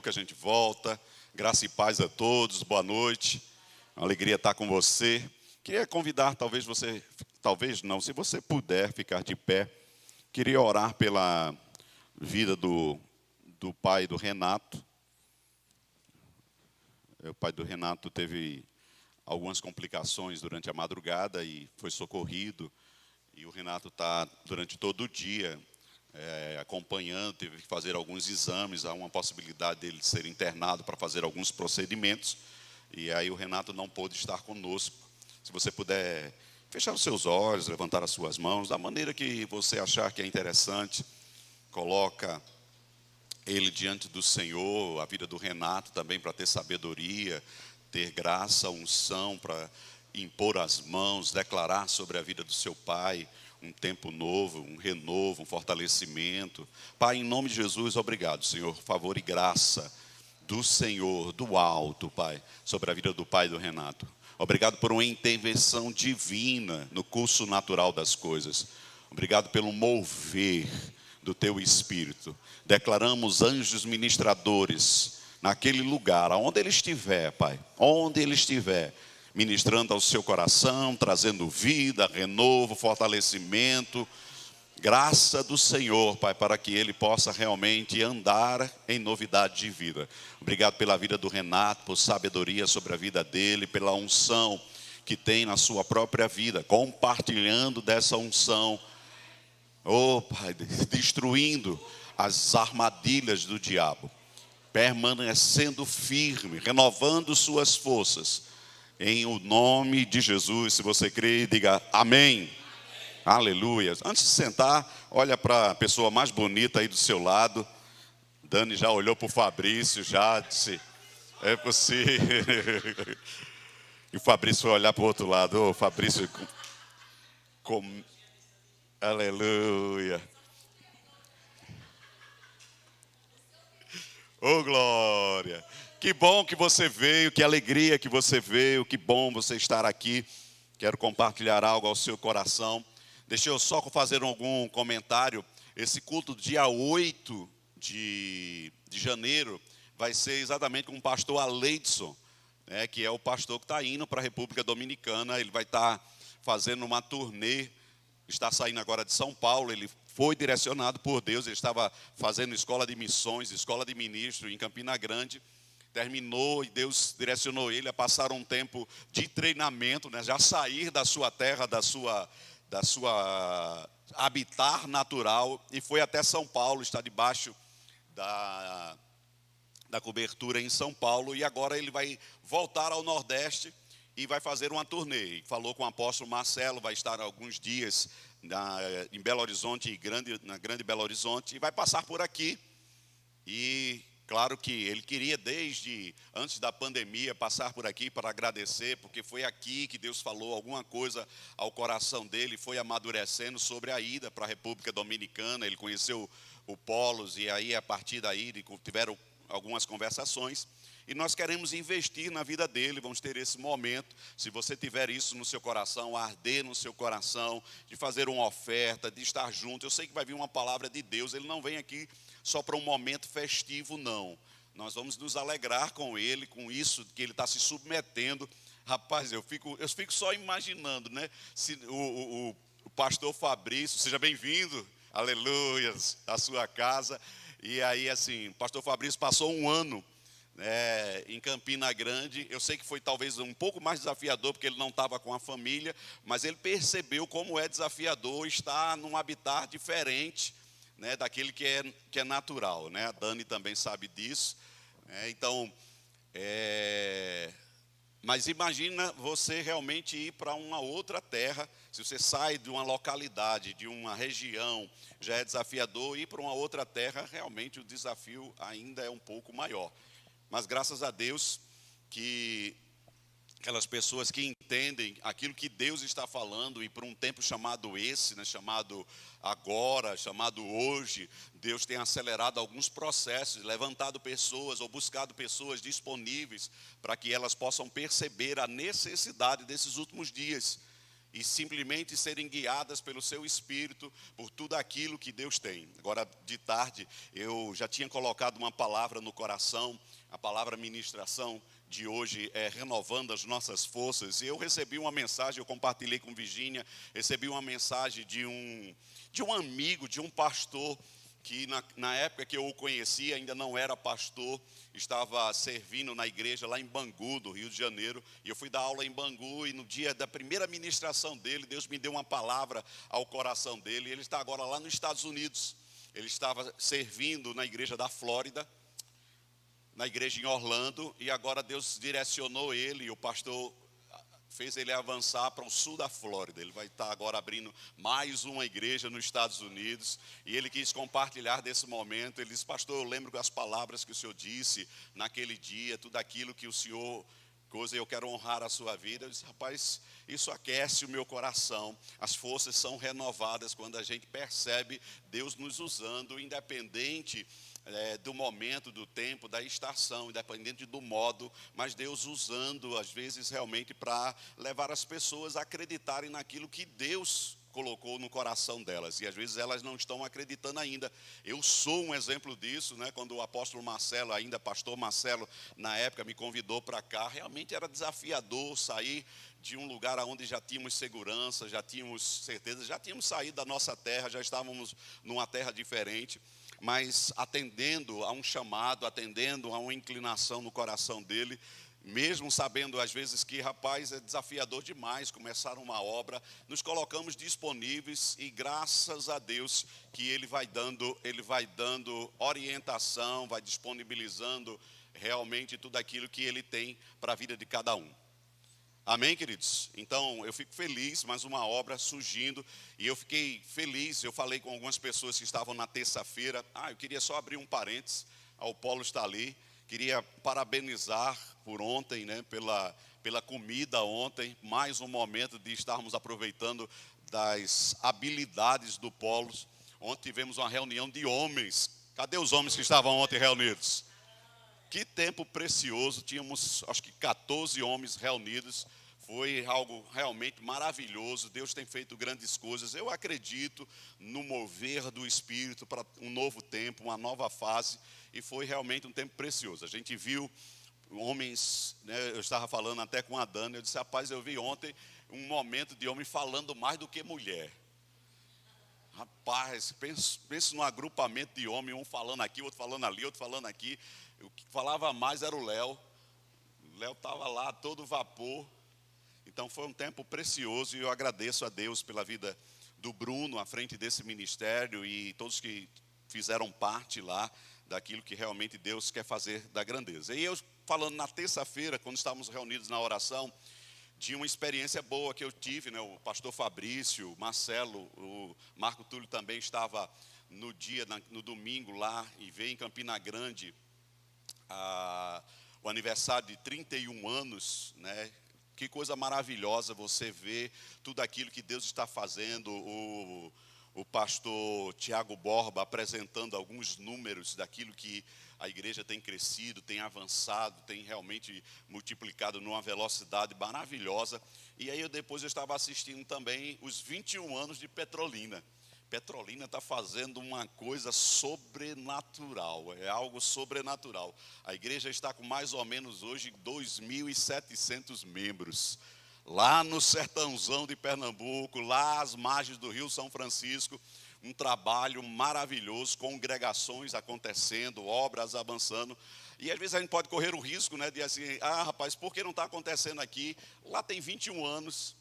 que a gente volta. Graça e paz a todos, boa noite. Uma alegria estar com você. Queria convidar, talvez não, se você puder ficar de pé, queria orar pela vida do pai do Renato. O pai do Renato teve algumas complicações durante a madrugada e foi socorrido. E o Renato está durante todo o dia acompanhando, teve que fazer alguns exames, há uma possibilidade dele ser internado para fazer alguns procedimentos, e aí o Renato não pôde estar conosco. Se você puder fechar os seus olhos, levantar as suas mãos, da maneira que você achar que é interessante, coloca ele diante do Senhor, a vida do Renato também, para ter sabedoria, ter graça, unção, para impor as mãos, declarar sobre a vida do seu pai, um tempo novo, um renovo, um fortalecimento. Pai, em nome de Jesus, obrigado, Senhor, favor e graça do Senhor, do alto, Pai, sobre a vida do pai do Renato. Obrigado por uma intervenção divina no curso natural das coisas. Obrigado pelo mover do teu Espírito. Declaramos anjos ministradores naquele lugar, aonde ele estiver, Pai, onde ele estiver, ministrando ao seu coração, trazendo vida, renovo, fortalecimento, graça do Senhor, Pai, para que ele possa realmente andar em novidade de vida. Obrigado pela vida do Renato, por sabedoria sobre a vida dele, pela unção que tem na sua própria vida, compartilhando dessa unção, oh Pai, destruindo as armadilhas do diabo, permanecendo firme, renovando suas forças. Em o nome de Jesus, se você crê, diga amém. Aleluia. Antes de sentar, olha para a pessoa mais bonita aí do seu lado. Dani já olhou para o Fabrício, já disse, é possível. E o Fabrício foi olhar para o outro lado. Ô, Fabrício, aleluia. Ô, glória. Que bom que você veio, que alegria que você veio, que bom você estar aqui. Quero compartilhar algo ao seu coração. Deixa eu só fazer algum comentário. Esse culto dia 8 de janeiro vai ser exatamente com o pastor Aleidson, que é o pastor que está indo para a República Dominicana. Ele vai estar fazendo uma turnê, está saindo agora de São Paulo. Ele foi direcionado por Deus, ele estava fazendo escola de missões, escola de ministro em Campina Grande. Terminou e Deus direcionou ele a passar um tempo de treinamento, já sair da sua terra, da sua habitat natural, e foi até São Paulo, está debaixo da cobertura em São Paulo, e agora ele vai voltar ao Nordeste e vai fazer uma turnê. Falou com o apóstolo Marcelo, vai estar alguns dias em Belo Horizonte, na Grande Belo Horizonte, e vai passar por aqui. E claro que ele queria, desde antes da pandemia, passar por aqui para agradecer, porque foi aqui que Deus falou alguma coisa ao coração dele, foi amadurecendo sobre a ida para a República Dominicana. Ele conheceu o Polos, e aí, a partir daí, tiveram algumas conversações. E nós queremos investir na vida dele, vamos ter esse momento. Se você tiver isso no seu coração, arder no seu coração, de fazer uma oferta, de estar junto. Eu sei que vai vir uma palavra de Deus, ele não vem aqui só para um momento festivo, não. Nós vamos nos alegrar com ele, com isso que ele está se submetendo. Rapaz, eu fico só imaginando, se o pastor Fabrício, seja bem-vindo, aleluia, à sua casa. E aí, assim, o pastor Fabrício passou um ano em Campina Grande. Eu sei que foi talvez um pouco mais desafiador, porque ele não estava com a família, mas ele percebeu como é desafiador estar num habitat diferente, daquele que é natural, A Dani também sabe disso, Então, mas imagina você realmente ir para uma outra terra. Se você sai de uma localidade, de uma região, já é desafiador. Ir para uma outra terra, realmente o desafio ainda é um pouco maior. Mas graças a Deus que aquelas pessoas que entendem aquilo que Deus está falando, e por um tempo chamado esse, chamado agora, chamado hoje, Deus tem acelerado alguns processos, levantado pessoas ou buscado pessoas disponíveis para que elas possam perceber a necessidade desses últimos dias. e simplesmente serem guiadas pelo seu Espírito, por tudo aquilo que Deus tem. Agora, de tarde, eu já tinha colocado uma palavra no coração, a palavra ministração de hoje é renovando as nossas forças, e eu recebi uma mensagem, eu compartilhei com Virgínia, recebi uma mensagem de um amigo, de um pastor, que na época que eu o conheci, ainda não era pastor, estava servindo na igreja lá em Bangu, do Rio de Janeiro, e eu fui dar aula em Bangu, e no dia da primeira ministração dele, Deus me deu uma palavra ao coração dele, e ele está agora lá nos Estados Unidos. Ele estava servindo na igreja da Flórida, na igreja em Orlando, e agora Deus direcionou ele, e o pastor fez ele avançar para o sul da Flórida. Ele vai estar agora abrindo mais uma igreja nos Estados Unidos, e ele quis compartilhar desse momento. Ele disse: pastor, eu lembro das palavras que o senhor disse naquele dia, tudo aquilo que o senhor coisa, eu quero honrar a sua vida. Eu disse: rapaz, isso aquece o meu coração, as forças são renovadas quando a gente percebe Deus nos usando, independente do momento, do tempo, da estação, independente do modo, mas Deus usando, às vezes, realmente para levar as pessoas a acreditarem naquilo que Deus colocou no coração delas, e às vezes elas não estão acreditando ainda. Eu sou um exemplo disso, né? Quando o apóstolo Marcelo, ainda pastor Marcelo, na época me convidou para cá, realmente era desafiador sair de um lugar onde já tínhamos segurança, já tínhamos certeza, já tínhamos saído da nossa terra, já estávamos numa terra diferente, mas atendendo a um chamado, atendendo a uma inclinação no coração dele, mesmo sabendo às vezes que, rapaz, é desafiador demais começar uma obra, nos colocamos disponíveis, e graças a Deus que Ele vai dando orientação, vai disponibilizando realmente tudo aquilo que Ele tem para a vida de cada um. Amém, queridos? Então, eu fico feliz, mais uma obra surgindo, e eu fiquei feliz. Eu falei com algumas pessoas que estavam na terça-feira. Eu queria só abrir um parênteses, o Paulo está ali. Queria parabenizar por ontem, né, pela comida ontem, mais um momento de estarmos aproveitando das habilidades do Paulo. Ontem tivemos uma reunião de homens. Cadê os homens que estavam ontem reunidos? Que tempo precioso, tínhamos acho que 14 homens reunidos, foi algo realmente maravilhoso. Deus tem feito grandes coisas. Eu acredito no mover do Espírito para um novo tempo, uma nova fase, e foi realmente um tempo precioso. A gente viu homens, né, eu estava falando até com a Dana, eu disse: rapaz, eu vi ontem um momento de homem falando mais do que mulher. Rapaz, penso num agrupamento de homens, um falando aqui, outro falando ali, outro falando aqui. O que falava mais era o Léo. O Léo estava lá, todo vapor. Então foi um tempo precioso, e eu agradeço a Deus pela vida do Bruno à frente desse ministério, e todos que fizeram parte lá daquilo que realmente Deus quer fazer da grandeza. E eu falando na terça-feira, quando estávamos reunidos na oração, de uma experiência boa que eu tive, né? O pastor Fabrício, Marcelo, o Marco Túlio também estava no domingo lá, e veio em Campina Grande o aniversário de 31 anos, né? Que coisa maravilhosa você ver tudo aquilo que Deus está fazendo. O pastor Tiago Borba apresentando alguns números daquilo que a igreja tem crescido, tem avançado, tem realmente multiplicado numa velocidade maravilhosa. E aí depois eu estava assistindo também os 21 anos de Petrolina. Petrolina está fazendo uma coisa sobrenatural, é algo sobrenatural. A igreja está com mais ou menos hoje 2.700 membros. Lá no sertãozão de Pernambuco, lá às margens do Rio São Francisco, um trabalho maravilhoso, congregações acontecendo, obras avançando. E às vezes a gente pode correr o risco, né, de assim: rapaz, por que não está acontecendo aqui? Lá tem 21 anos,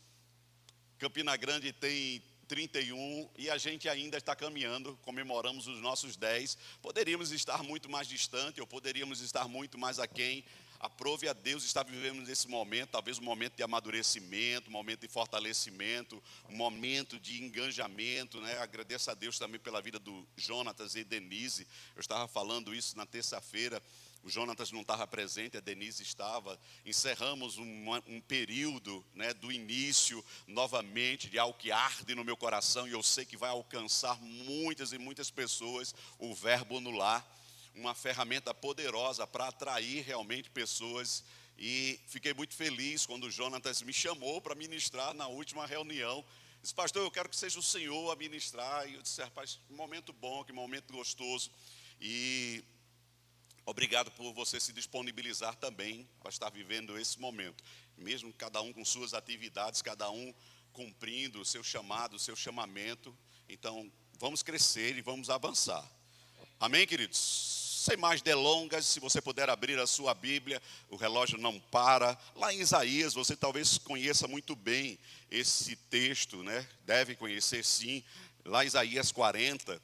Campina Grande tem 31, e a gente ainda está caminhando, comemoramos os nossos 10. Poderíamos estar muito mais distante, ou poderíamos estar muito mais aquém. Aprove a Deus estar vivendo nesse momento, talvez um momento de amadurecimento, um momento de fortalecimento, um momento de engajamento, né? Agradeço a Deus também pela vida do Jonatas e Denise. Eu estava falando isso na terça-feira. O Jonatas não estava presente, a Denise estava. Encerramos um período, né, do início, novamente, de algo que arde no meu coração, e eu sei que vai alcançar muitas e muitas pessoas, o Verbo no Lar. Uma ferramenta poderosa para atrair realmente pessoas E fiquei muito feliz quando o Jonatas me chamou para ministrar na última reunião. Disse, pastor, eu quero que seja o Senhor a ministrar. E eu disse, rapaz, que momento bom, que momento gostoso. E obrigado por você se disponibilizar também para estar vivendo esse momento. Mesmo cada um com suas atividades, cada um cumprindo o seu chamado, o seu chamamento. Então, vamos crescer e vamos avançar. Amém, queridos? Sem mais delongas, se você puder abrir a sua Bíblia, o relógio não para. Lá em Isaías, você talvez conheça muito bem esse texto, né? Deve conhecer sim. Lá em Isaías 40.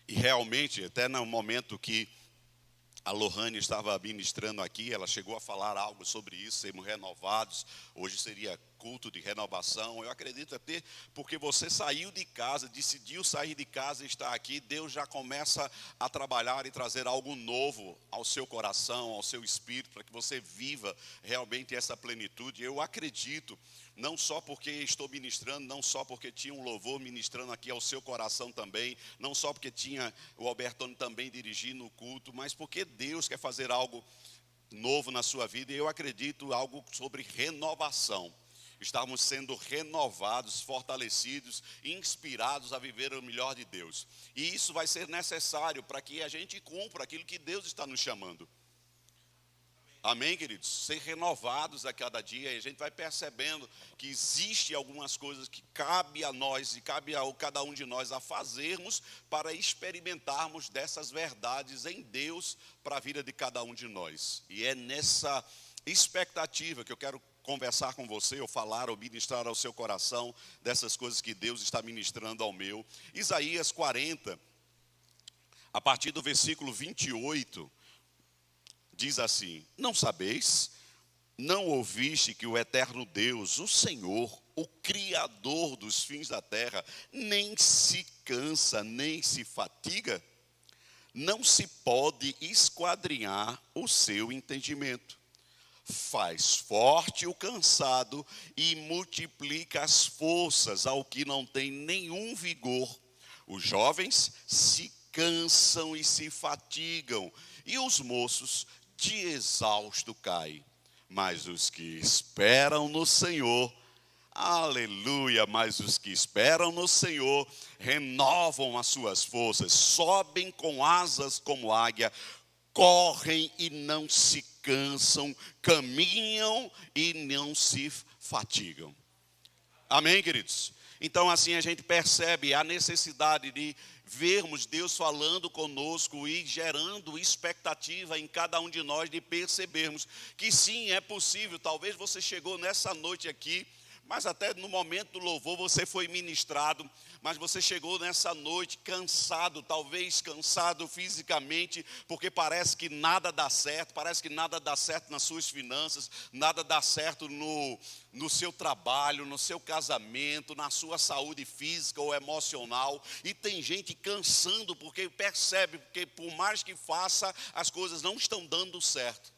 E realmente, até no momento que a Lohane estava ministrando aqui, ela chegou a falar algo sobre isso, sermos renovados. Hoje seria culto de renovação. Eu acredito até porque você saiu de casa, decidiu sair de casa e estar aqui, Deus já começa a trabalhar e trazer algo novo ao seu coração, ao seu espírito, para que você viva realmente essa plenitude. Eu acredito, não só porque estou ministrando, não só porque tinha um louvor ministrando aqui ao seu coração também, não só porque tinha o Albertone também dirigindo o culto, mas porque Deus quer fazer algo novo na sua vida. E eu acredito algo sobre renovação. Estamos sendo renovados, fortalecidos, inspirados a viver o melhor de Deus. E isso vai ser necessário para que a gente cumpra aquilo que Deus está nos chamando. Amém, queridos? Ser renovados a cada dia, e a gente vai percebendo que existe algumas coisas que cabe a nós e cabe a cada um de nós a fazermos para experimentarmos dessas verdades em Deus para a vida de cada um de nós. E é nessa expectativa que eu quero conversar com você, ou falar, ou ministrar ao seu coração dessas coisas que Deus está ministrando ao meu. Isaías 40, a partir do versículo 28, diz assim: não sabeis, não ouviste que o eterno Deus, o Senhor, o Criador dos fins da terra, nem se cansa, nem se fatiga? Não se pode esquadrinhar o seu entendimento. Faz forte o cansado e multiplica as forças ao que não tem nenhum vigor. Os jovens se cansam e se fatigam, e os moços de exausto caem. Mas os que esperam no Senhor, aleluia, mas os que esperam no Senhor renovam as suas forças, sobem com asas como águia, correm e não se cansam, caminham e não se fatigam. Amém, queridos? Então assim a gente percebe a necessidade de vermos Deus falando conosco e gerando expectativa em cada um de nós, de percebermos que sim, é possível. Talvez você chegou nessa noite aqui, mas até no momento do louvor você foi ministrado, mas você chegou nessa noite cansado, talvez cansado fisicamente, porque parece que nada dá certo, parece que nada dá certo nas suas finanças, nada dá certo no seu trabalho, no seu casamento, na sua saúde física ou emocional. E tem gente cansando porque percebe, porque por mais que faça, as coisas não estão dando certo.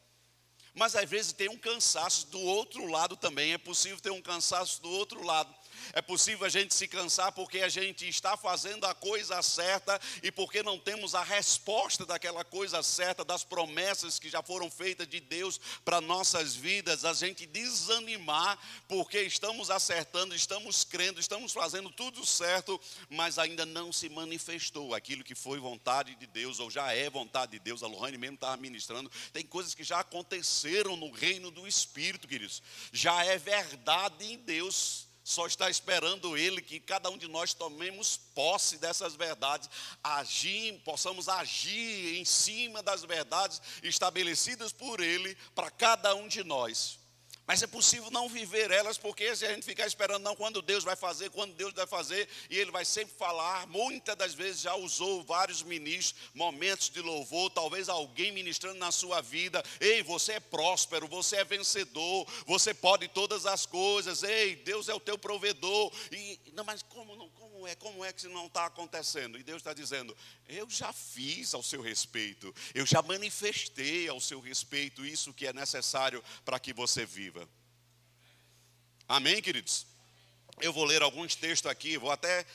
Mas às vezes tem um cansaço do outro lado também. É possível ter um cansaço do outro lado. É possível a gente se cansar porque a gente está fazendo a coisa certa e porque não temos a resposta daquela coisa certa, das promessas que já foram feitas de Deus para nossas vidas. A gente desanimar porque estamos acertando, estamos crendo, estamos fazendo tudo certo, mas ainda não se manifestou aquilo que foi vontade de Deus, ou já é vontade de Deus. A Lohane mesmo estava ministrando. Tem coisas que já aconteceram no reino do Espírito, queridos. Já é verdade em Deus. Só está esperando Ele que cada um de nós tomemos posse dessas verdades, possamos agir em cima das verdades estabelecidas por Ele para cada um de nós. Mas é possível não viver elas, porque se a gente ficar esperando, não, quando Deus vai fazer, e Ele vai sempre falar. Muitas das vezes já usou vários ministros, momentos de louvor, talvez alguém ministrando na sua vida: ei, você é próspero, você é vencedor, você pode todas as coisas, ei, Deus é o teu provedor. Não, mas como é que isso não está acontecendo? E Deus está dizendo: eu já fiz ao seu respeito, eu já manifestei ao seu respeito isso que é necessário para que você viva. Amém, queridos? Eu vou ler alguns textos aqui, vou até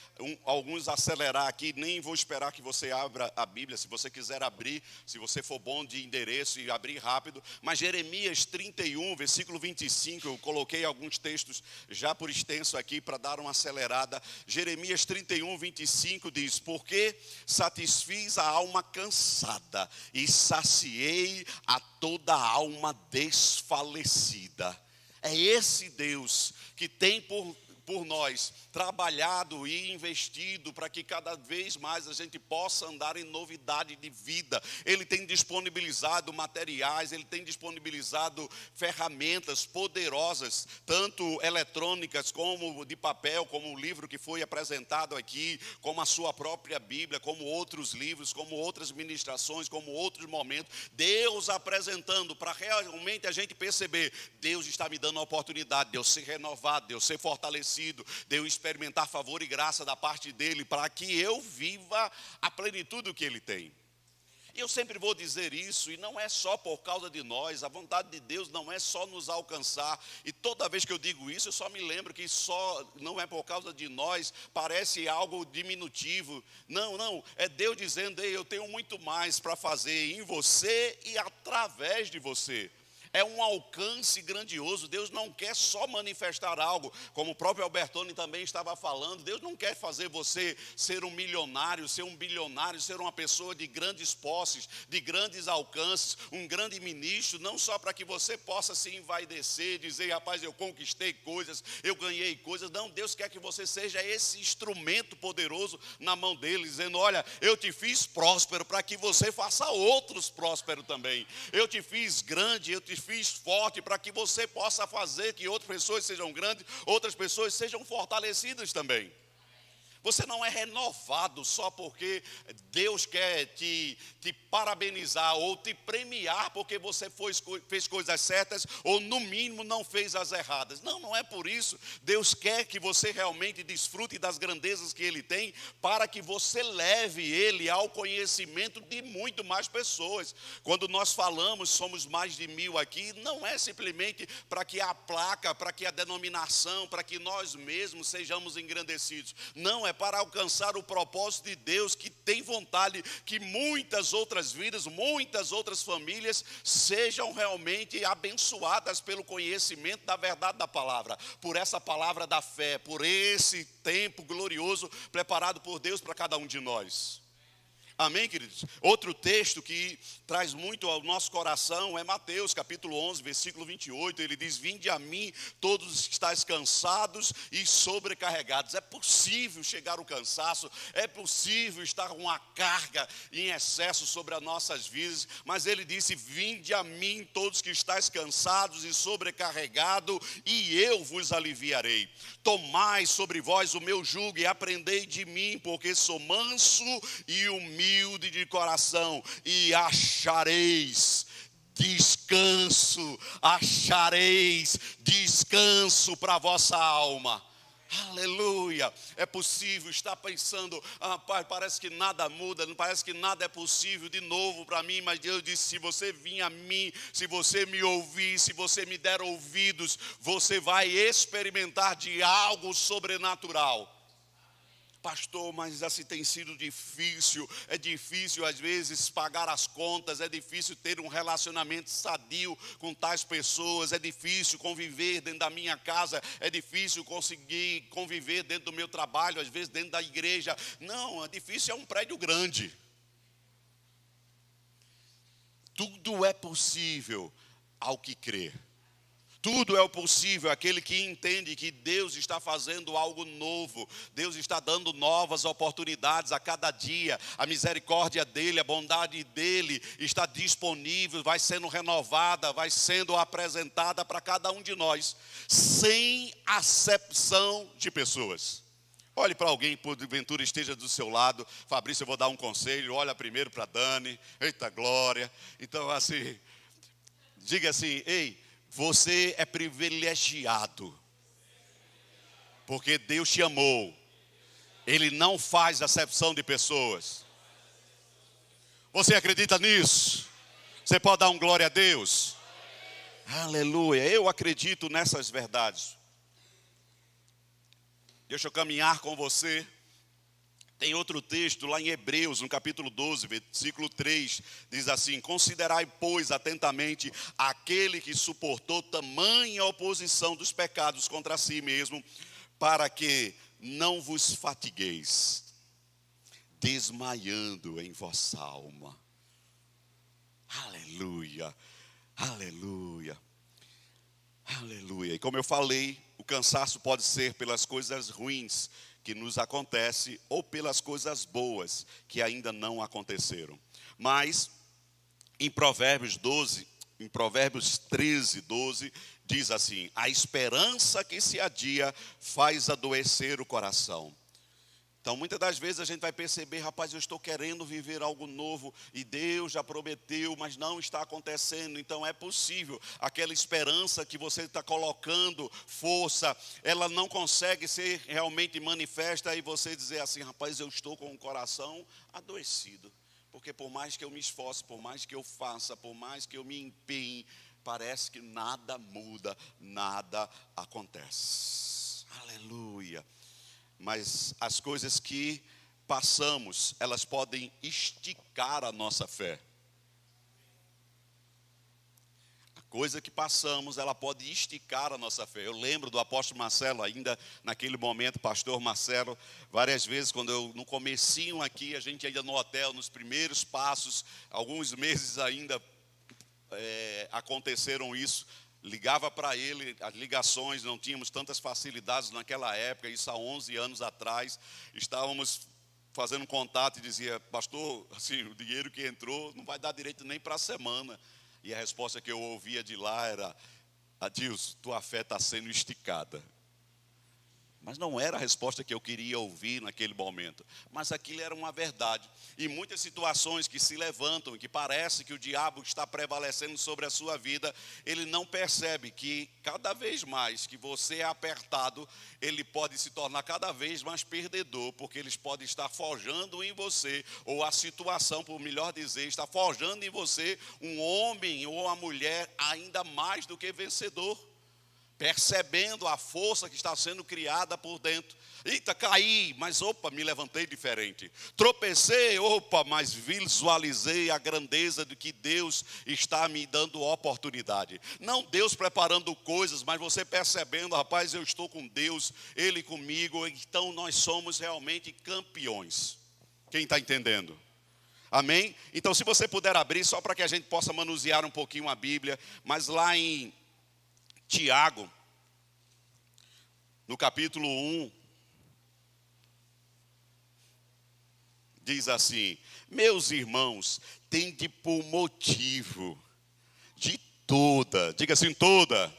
alguns acelerar aqui, nem vou esperar que você abra a Bíblia, se você quiser abrir, se você for bom de endereço e abrir rápido. Mas Jeremias 31, versículo 25, eu coloquei alguns textos já por extenso aqui para dar uma acelerada. Jeremias 31, 25 diz: porque satisfiz a alma cansada e saciei a toda a alma desfalecida. É esse Deus que tem por nós trabalhado e investido para que cada vez mais a gente possa andar em novidade de vida. Ele tem disponibilizado materiais, ele tem disponibilizado ferramentas poderosas, tanto eletrônicas como de papel, como o livro que foi apresentado aqui, como a sua própria Bíblia, como outros livros, como outras ministrações, como outros momentos. Deus apresentando para realmente a gente perceber: Deus está me dando a oportunidade de eu ser renovado, de eu ser fortalecido, de eu experimentar favor e graça da parte dele, para que eu viva a plenitude que ele tem. E eu sempre vou dizer isso, e não é só por causa de nós, a vontade de Deus não é só nos alcançar, e toda vez que eu digo isso, eu só me lembro que só não é por causa de nós, parece algo diminutivo. Não, é Deus dizendo: ei, eu tenho muito mais para fazer em você e através de você. É um alcance grandioso. Deus não quer só manifestar algo, como o próprio Albertoni também estava falando. Deus não quer fazer você ser um milionário, ser um bilionário, ser uma pessoa de grandes posses, de grandes alcances, um grande ministro, não só para que você possa se envaidecer, dizer: rapaz, eu conquistei coisas, eu ganhei coisas. Não, Deus quer que você seja esse instrumento poderoso na mão dele, dizendo: olha, eu te fiz próspero para que você faça outros prósperos também. Eu te fiz grande, eu te fiz forte para que você possa fazer que outras pessoas sejam grandes, outras pessoas sejam fortalecidas também. Você não é renovado só porque Deus quer te parabenizar ou te premiar porque você fez coisas certas ou no mínimo não fez as erradas. Não é por isso. Deus quer que você realmente desfrute das grandezas que Ele tem, para que você leve Ele ao conhecimento de muito mais pessoas. Quando nós falamos, somos mais de 1000 aqui, não é simplesmente para que a placa, para que a denominação, para que nós mesmos sejamos engrandecidos. Não, é para alcançar o propósito de Deus, que tem vontade que muitas outras vidas, muitas outras famílias sejam realmente abençoadas pelo conhecimento da verdade da palavra, por essa palavra da fé, por esse tempo glorioso preparado por Deus para cada um de nós. Amém, queridos? Outro texto que traz muito ao nosso coração é Mateus, capítulo 11, versículo 28. Ele diz: vinde a mim todos os que estáis cansados e sobrecarregados. É possível chegar ao cansaço, é possível estar com uma carga em excesso sobre as nossas vidas, mas ele disse: vinde a mim todos que estáis cansados e sobrecarregados, e eu vos aliviarei. Tomai sobre vós o meu jugo e aprendei de mim, porque sou manso e humilde de coração, e achareis descanso para a vossa alma. Aleluia. É possível estar pensando: pai, parece que nada muda, não parece que nada é possível de novo para mim, mas Deus disse: se você vir a mim, se você me ouvir, se você me der ouvidos, você vai experimentar de algo sobrenatural. Pastor, mas assim tem sido difícil. É difícil às vezes pagar as contas, é difícil ter um relacionamento sadio com tais pessoas, é difícil conviver dentro da minha casa, é difícil conseguir conviver dentro do meu trabalho, às vezes dentro da igreja. Não, é difícil, é um prédio grande. Tudo é possível ao que crê. Tudo é possível àquele que entende que Deus está fazendo algo novo. Deus está dando novas oportunidades a cada dia. A misericórdia dele, a bondade dele está disponível, vai sendo renovada, vai sendo apresentada para cada um de nós, sem acepção de pessoas. Olhe para alguém, porventura esteja do seu lado. Fabrício, eu vou dar um conselho. Olha primeiro para Dani. Eita glória. Então assim, diga assim: ei, você é privilegiado, porque Deus te amou. Ele não faz acepção de pessoas. Você acredita nisso? Você pode dar um glória a Deus? Aleluia. Eu acredito nessas verdades. Deixa eu caminhar com você. Tem outro texto lá em Hebreus, no capítulo 12, versículo 3, diz assim: considerai, pois, atentamente aquele que suportou tamanha oposição dos pecados contra si mesmo, para que não vos fatigueis, desmaiando em vossa alma. Aleluia, aleluia, aleluia. E como eu falei, o cansaço pode ser pelas coisas ruins que nos acontece ou pelas coisas boas que ainda não aconteceram. Mas em Provérbios 13, 12, diz assim: a esperança que se adia faz adoecer o coração. Então, muitas das vezes a gente vai perceber, rapaz, eu estou querendo viver algo novo e Deus já prometeu, mas não está acontecendo. Então, é possível, aquela esperança que você está colocando, força, ela não consegue ser realmente manifesta e você dizer assim, rapaz, eu estou com o coração adoecido. Porque por mais que eu me esforce, por mais que eu faça, por mais que eu me empenhe, parece que nada muda, nada acontece. Aleluia. Mas as coisas que passamos, elas podem esticar a nossa fé. A coisa que passamos, ela pode esticar a nossa fé. Eu lembro do apóstolo Marcelo, ainda naquele momento, pastor Marcelo, várias vezes, quando eu, no comecinho aqui, a gente ainda no hotel, nos primeiros passos, alguns meses ainda aconteceram isso. Ligava para ele, as ligações, não tínhamos tantas facilidades naquela época, isso há 11 anos atrás. Estávamos fazendo contato e dizia, pastor, assim, o dinheiro que entrou não vai dar direito nem para a semana. E a resposta que eu ouvia de lá era, Adilson, tua fé está sendo esticada. Mas não era a resposta que eu queria ouvir naquele momento. Mas aquilo era uma verdade. E muitas situações que se levantam, e que parece que o diabo está prevalecendo sobre a sua vida, ele não percebe que cada vez mais que você é apertado, ele pode se tornar cada vez mais perdedor, porque eles podem estar forjando em você, ou a situação, por melhor dizer, está forjando em você um homem ou uma mulher ainda mais do que vencedor. Percebendo a força que está sendo criada por dentro. Eita, caí, mas opa, me levantei diferente. Tropecei, opa, mas visualizei a grandeza de que Deus está me dando oportunidade. Não Deus preparando coisas, mas você percebendo, rapaz, eu estou com Deus, Ele comigo, então nós somos realmente campeões. Quem está entendendo? Amém? Então se você puder abrir, só para que a gente possa manusear um pouquinho a Bíblia, mas lá em Tiago, no capítulo 1, diz assim: meus irmãos, tende por motivo de toda, diga assim, toda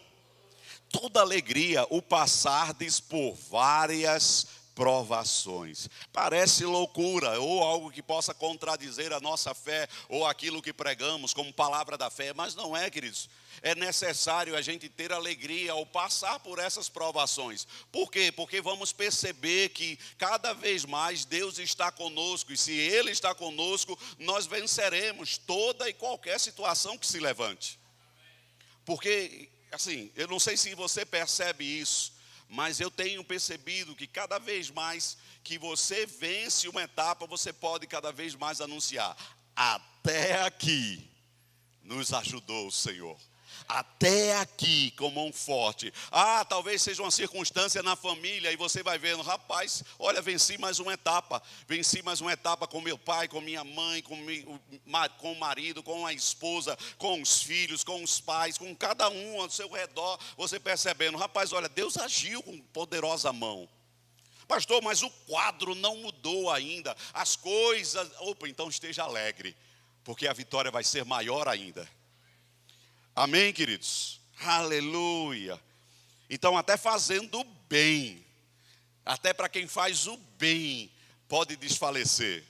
alegria o passardes por várias provações. Parece loucura, ou algo que possa contradizer a nossa fé, ou aquilo que pregamos como palavra da fé, mas não é, queridos. É necessário a gente ter alegria ao passar por essas provações. Por quê? Porque vamos perceber que cada vez mais Deus está conosco. E se Ele está conosco, nós venceremos toda e qualquer situação que se levante. Porque, assim, eu não sei se você percebe isso, mas eu tenho percebido que cada vez mais que você vence uma etapa, você pode cada vez mais anunciar: até aqui nos ajudou o Senhor. Até aqui com mão forte. Talvez seja uma circunstância na família e você vai vendo, rapaz, olha, venci mais uma etapa. Venci mais uma etapa com meu pai, com minha mãe, com o marido, com a esposa, com os filhos, com os pais, com cada um ao seu redor. Você percebendo, rapaz, olha, Deus agiu com poderosa mão. Pastor, mas o quadro não mudou ainda. As coisas, então esteja alegre, porque a vitória vai ser maior ainda. Amém, queridos? Aleluia. Então, até fazendo o bem, até para quem faz o bem, pode desfalecer.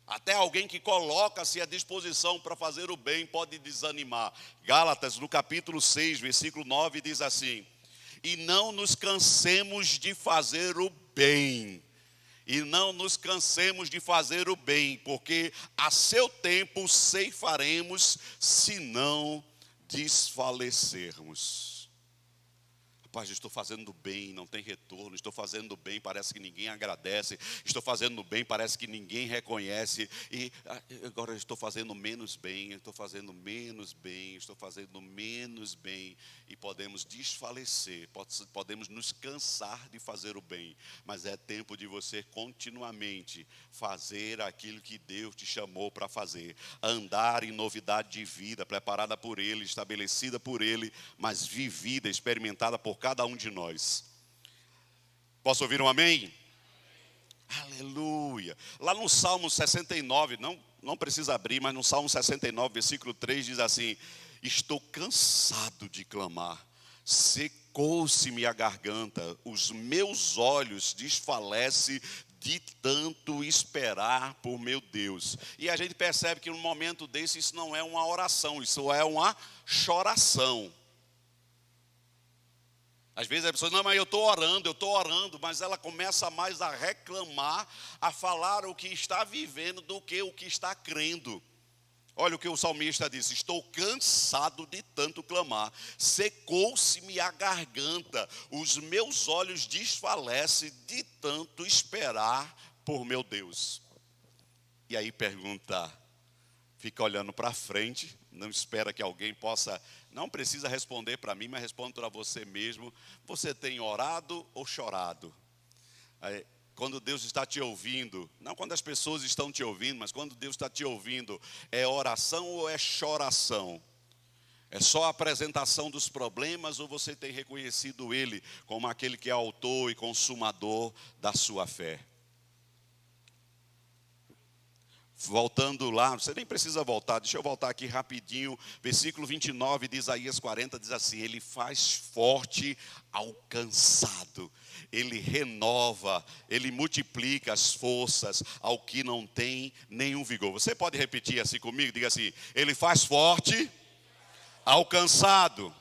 Até alguém que coloca-se à disposição para fazer o bem pode desanimar. Gálatas, no capítulo 6, versículo 9, diz assim: e não nos cansemos de fazer o bem. E não nos cansemos de fazer o bem, porque a seu tempo ceifaremos, se não desfalecermos. rapaz, eu estou fazendo bem, não tem retorno, estou fazendo bem, parece que ninguém agradece, estou fazendo bem, parece que ninguém reconhece, e agora eu estou fazendo menos bem, estou fazendo menos bem, estou fazendo menos bem, e podemos desfalecer, podemos nos cansar de fazer o bem, mas é tempo de você continuamente fazer aquilo que Deus te chamou para fazer, andar em novidade de vida, preparada por Ele, estabelecida por Ele, mas vivida, experimentada por cada um de nós. Posso ouvir um amém? Aleluia. Lá no Salmo 69, não precisa abrir, mas no Salmo 69, versículo 3 diz assim: estou cansado de clamar, secou-se-me a garganta, os meus olhos desfalecem de tanto esperar por meu Deus. E a gente percebe que num momento desse isso não é uma oração, isso é uma choração. Às vezes a pessoa, não, mas eu estou orando, mas ela começa mais a reclamar, a falar o que está vivendo do que o que está crendo. Olha o que o salmista diz: estou cansado de tanto clamar, secou-se-me a garganta, os meus olhos desfalecem de tanto esperar por meu Deus. E aí pergunta, fica olhando para frente, não espera que alguém possa, não precisa responder para mim, mas responde para você mesmo. Você tem orado ou chorado? Quando Deus está te ouvindo, não quando as pessoas estão te ouvindo, mas quando Deus está te ouvindo, é oração ou é choração? É só a apresentação dos problemas ou você tem reconhecido Ele como aquele que é autor e consumador da sua fé? Voltando lá, você nem precisa voltar, deixa eu voltar aqui rapidinho. Versículo 29 de Isaías 40 diz assim: Ele faz forte ao cansado, Ele renova, Ele multiplica as forças ao que não tem nenhum vigor. Você pode repetir assim comigo? Diga assim: Ele faz forte ao cansado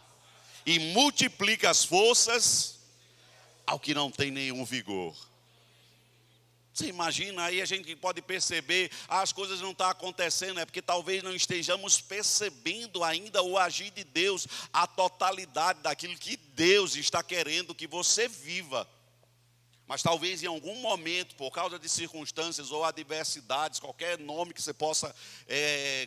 e multiplica as forças ao que não tem nenhum vigor. Você imagina, aí a gente pode perceber, as coisas não estão acontecendo, é porque talvez não estejamos percebendo ainda o agir de Deus, a totalidade daquilo que Deus está querendo que você viva. Mas talvez em algum momento, por causa de circunstâncias ou adversidades, qualquer nome que você possa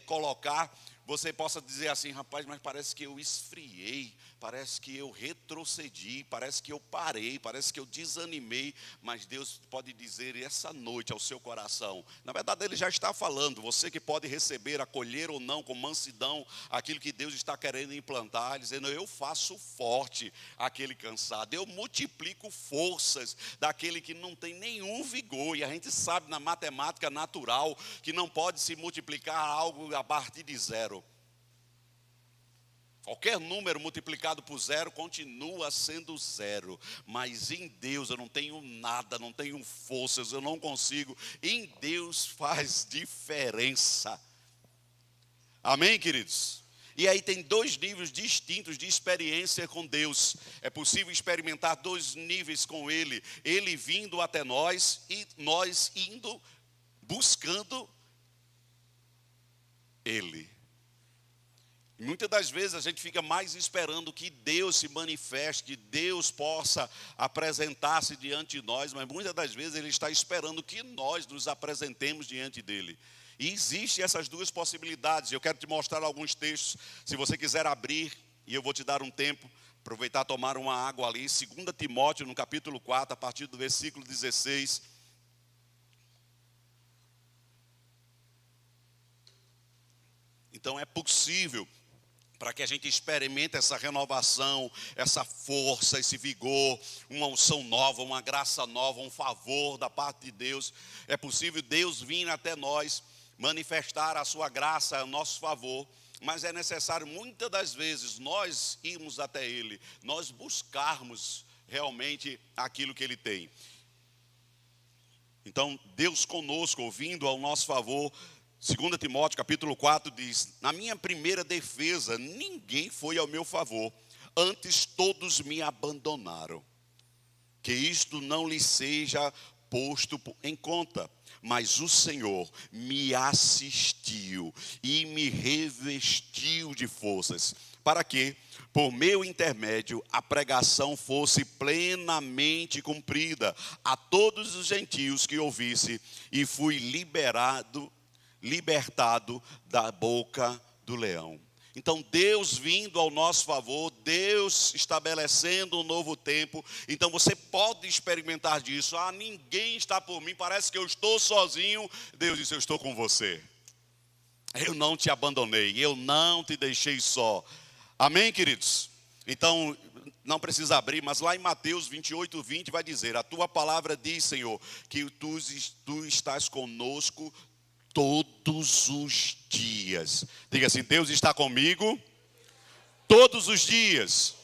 colocar, você possa dizer assim: rapaz, mas parece que eu esfriei, parece que eu retrocedi, parece que eu parei, parece que eu desanimei. Mas Deus pode dizer essa noite ao seu coração, na verdade Ele já está falando, você que pode receber, acolher ou não com mansidão aquilo que Deus está querendo implantar, dizendo: eu faço forte aquele cansado, eu multiplico forças daquele que não tem nenhum vigor. E a gente sabe na matemática natural que não pode se multiplicar algo a partir de zero. Qualquer número multiplicado por zero continua sendo zero. Mas em Deus eu não tenho nada, não tenho forças, eu não consigo. Em Deus faz diferença. Amém, queridos? E aí tem dois níveis distintos de experiência com Deus. É possível experimentar dois níveis com Ele. Ele vindo até nós e nós indo, buscando Ele. E muitas das vezes a gente fica mais esperando que Deus se manifeste, que Deus possa apresentar-se diante de nós, mas muitas das vezes Ele está esperando que nós nos apresentemos diante dEle. E existem essas duas possibilidades. Eu quero te mostrar alguns textos, se você quiser abrir, e eu vou te dar um tempo, aproveitar tomar uma água ali, 2 Timóteo, no capítulo 4, a partir do versículo 16. Então é possível, para que a gente experimente essa renovação, essa força, esse vigor, uma unção nova, uma graça nova, um favor da parte de Deus. É possível Deus vir até nós, manifestar a sua graça a nosso favor, mas é necessário muitas das vezes nós irmos até Ele, nós buscarmos realmente aquilo que Ele tem. Então Deus conosco, vindo ao nosso favor. 2 Timóteo capítulo 4 diz: na minha primeira defesa ninguém foi ao meu favor, antes todos me abandonaram. Que isto não lhe seja posto em conta, mas o Senhor me assistiu e me revestiu de forças. Para quê? por meu intermédio, a pregação fosse plenamente cumprida a todos os gentios que ouvisse, e fui libertado da boca do leão. Então, Deus vindo ao nosso favor, Deus estabelecendo um novo tempo. Então, você pode experimentar disso. Ah, ninguém está por mim, parece que eu estou sozinho. Deus disse, eu estou com você. Eu não te abandonei, eu não te deixei só. Amém, queridos? Então, não precisa abrir, mas lá em Mateus 28:20 vai dizer, a tua palavra diz, Senhor, que tu estás conosco todos os dias. Diga assim, Deus está comigo todos os dias.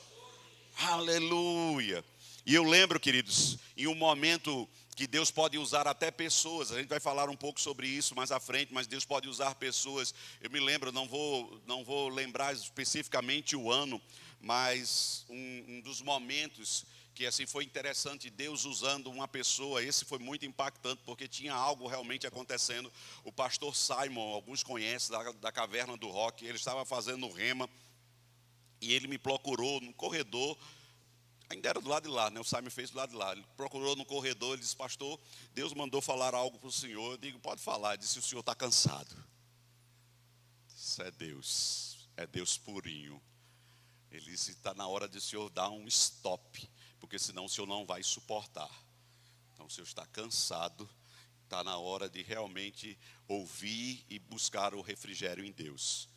Aleluia. E eu lembro, queridos, em um momento que Deus pode usar até pessoas. A gente vai falar um pouco sobre isso mais à frente, mas Deus pode usar pessoas. Eu me lembro, não vou lembrar especificamente o ano, mas um dos momentos que assim foi interessante, Deus usando uma pessoa, esse foi muito impactante, porque tinha algo realmente acontecendo. O pastor Simon, alguns conhecem, da Caverna do Rock, ele estava fazendo rema, e ele me procurou no corredor, ainda era do lado de lá, né? O Simon fez do lado de lá, ele procurou no corredor, ele disse, pastor, Deus mandou falar algo para o senhor. Eu digo, pode falar. Ele disse, o senhor está cansado. Isso é Deus purinho. Ele disse, está na hora de o senhor dar um stop, porque senão o senhor não vai suportar. Então o senhor está cansado, está na hora de realmente ouvir e buscar o refrigério em Deus.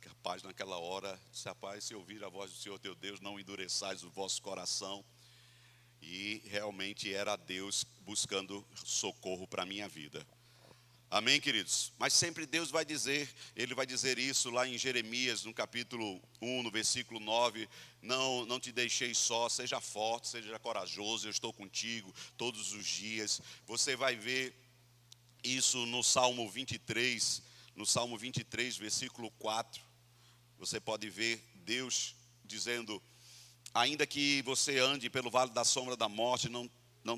Rapaz, naquela hora, rapaz, se ouvir a voz do Senhor teu Deus, não endureçais o vosso coração. E realmente era Deus buscando socorro para a minha vida. Amém, queridos? Mas sempre Deus vai dizer, Ele vai dizer isso lá em Jeremias, no capítulo 1, no versículo 9. Não te deixei só, seja forte, seja corajoso, eu estou contigo todos os dias. Você vai ver isso no Salmo 23, versículo 4. Você pode ver Deus dizendo, ainda que você ande pelo vale da sombra da morte, não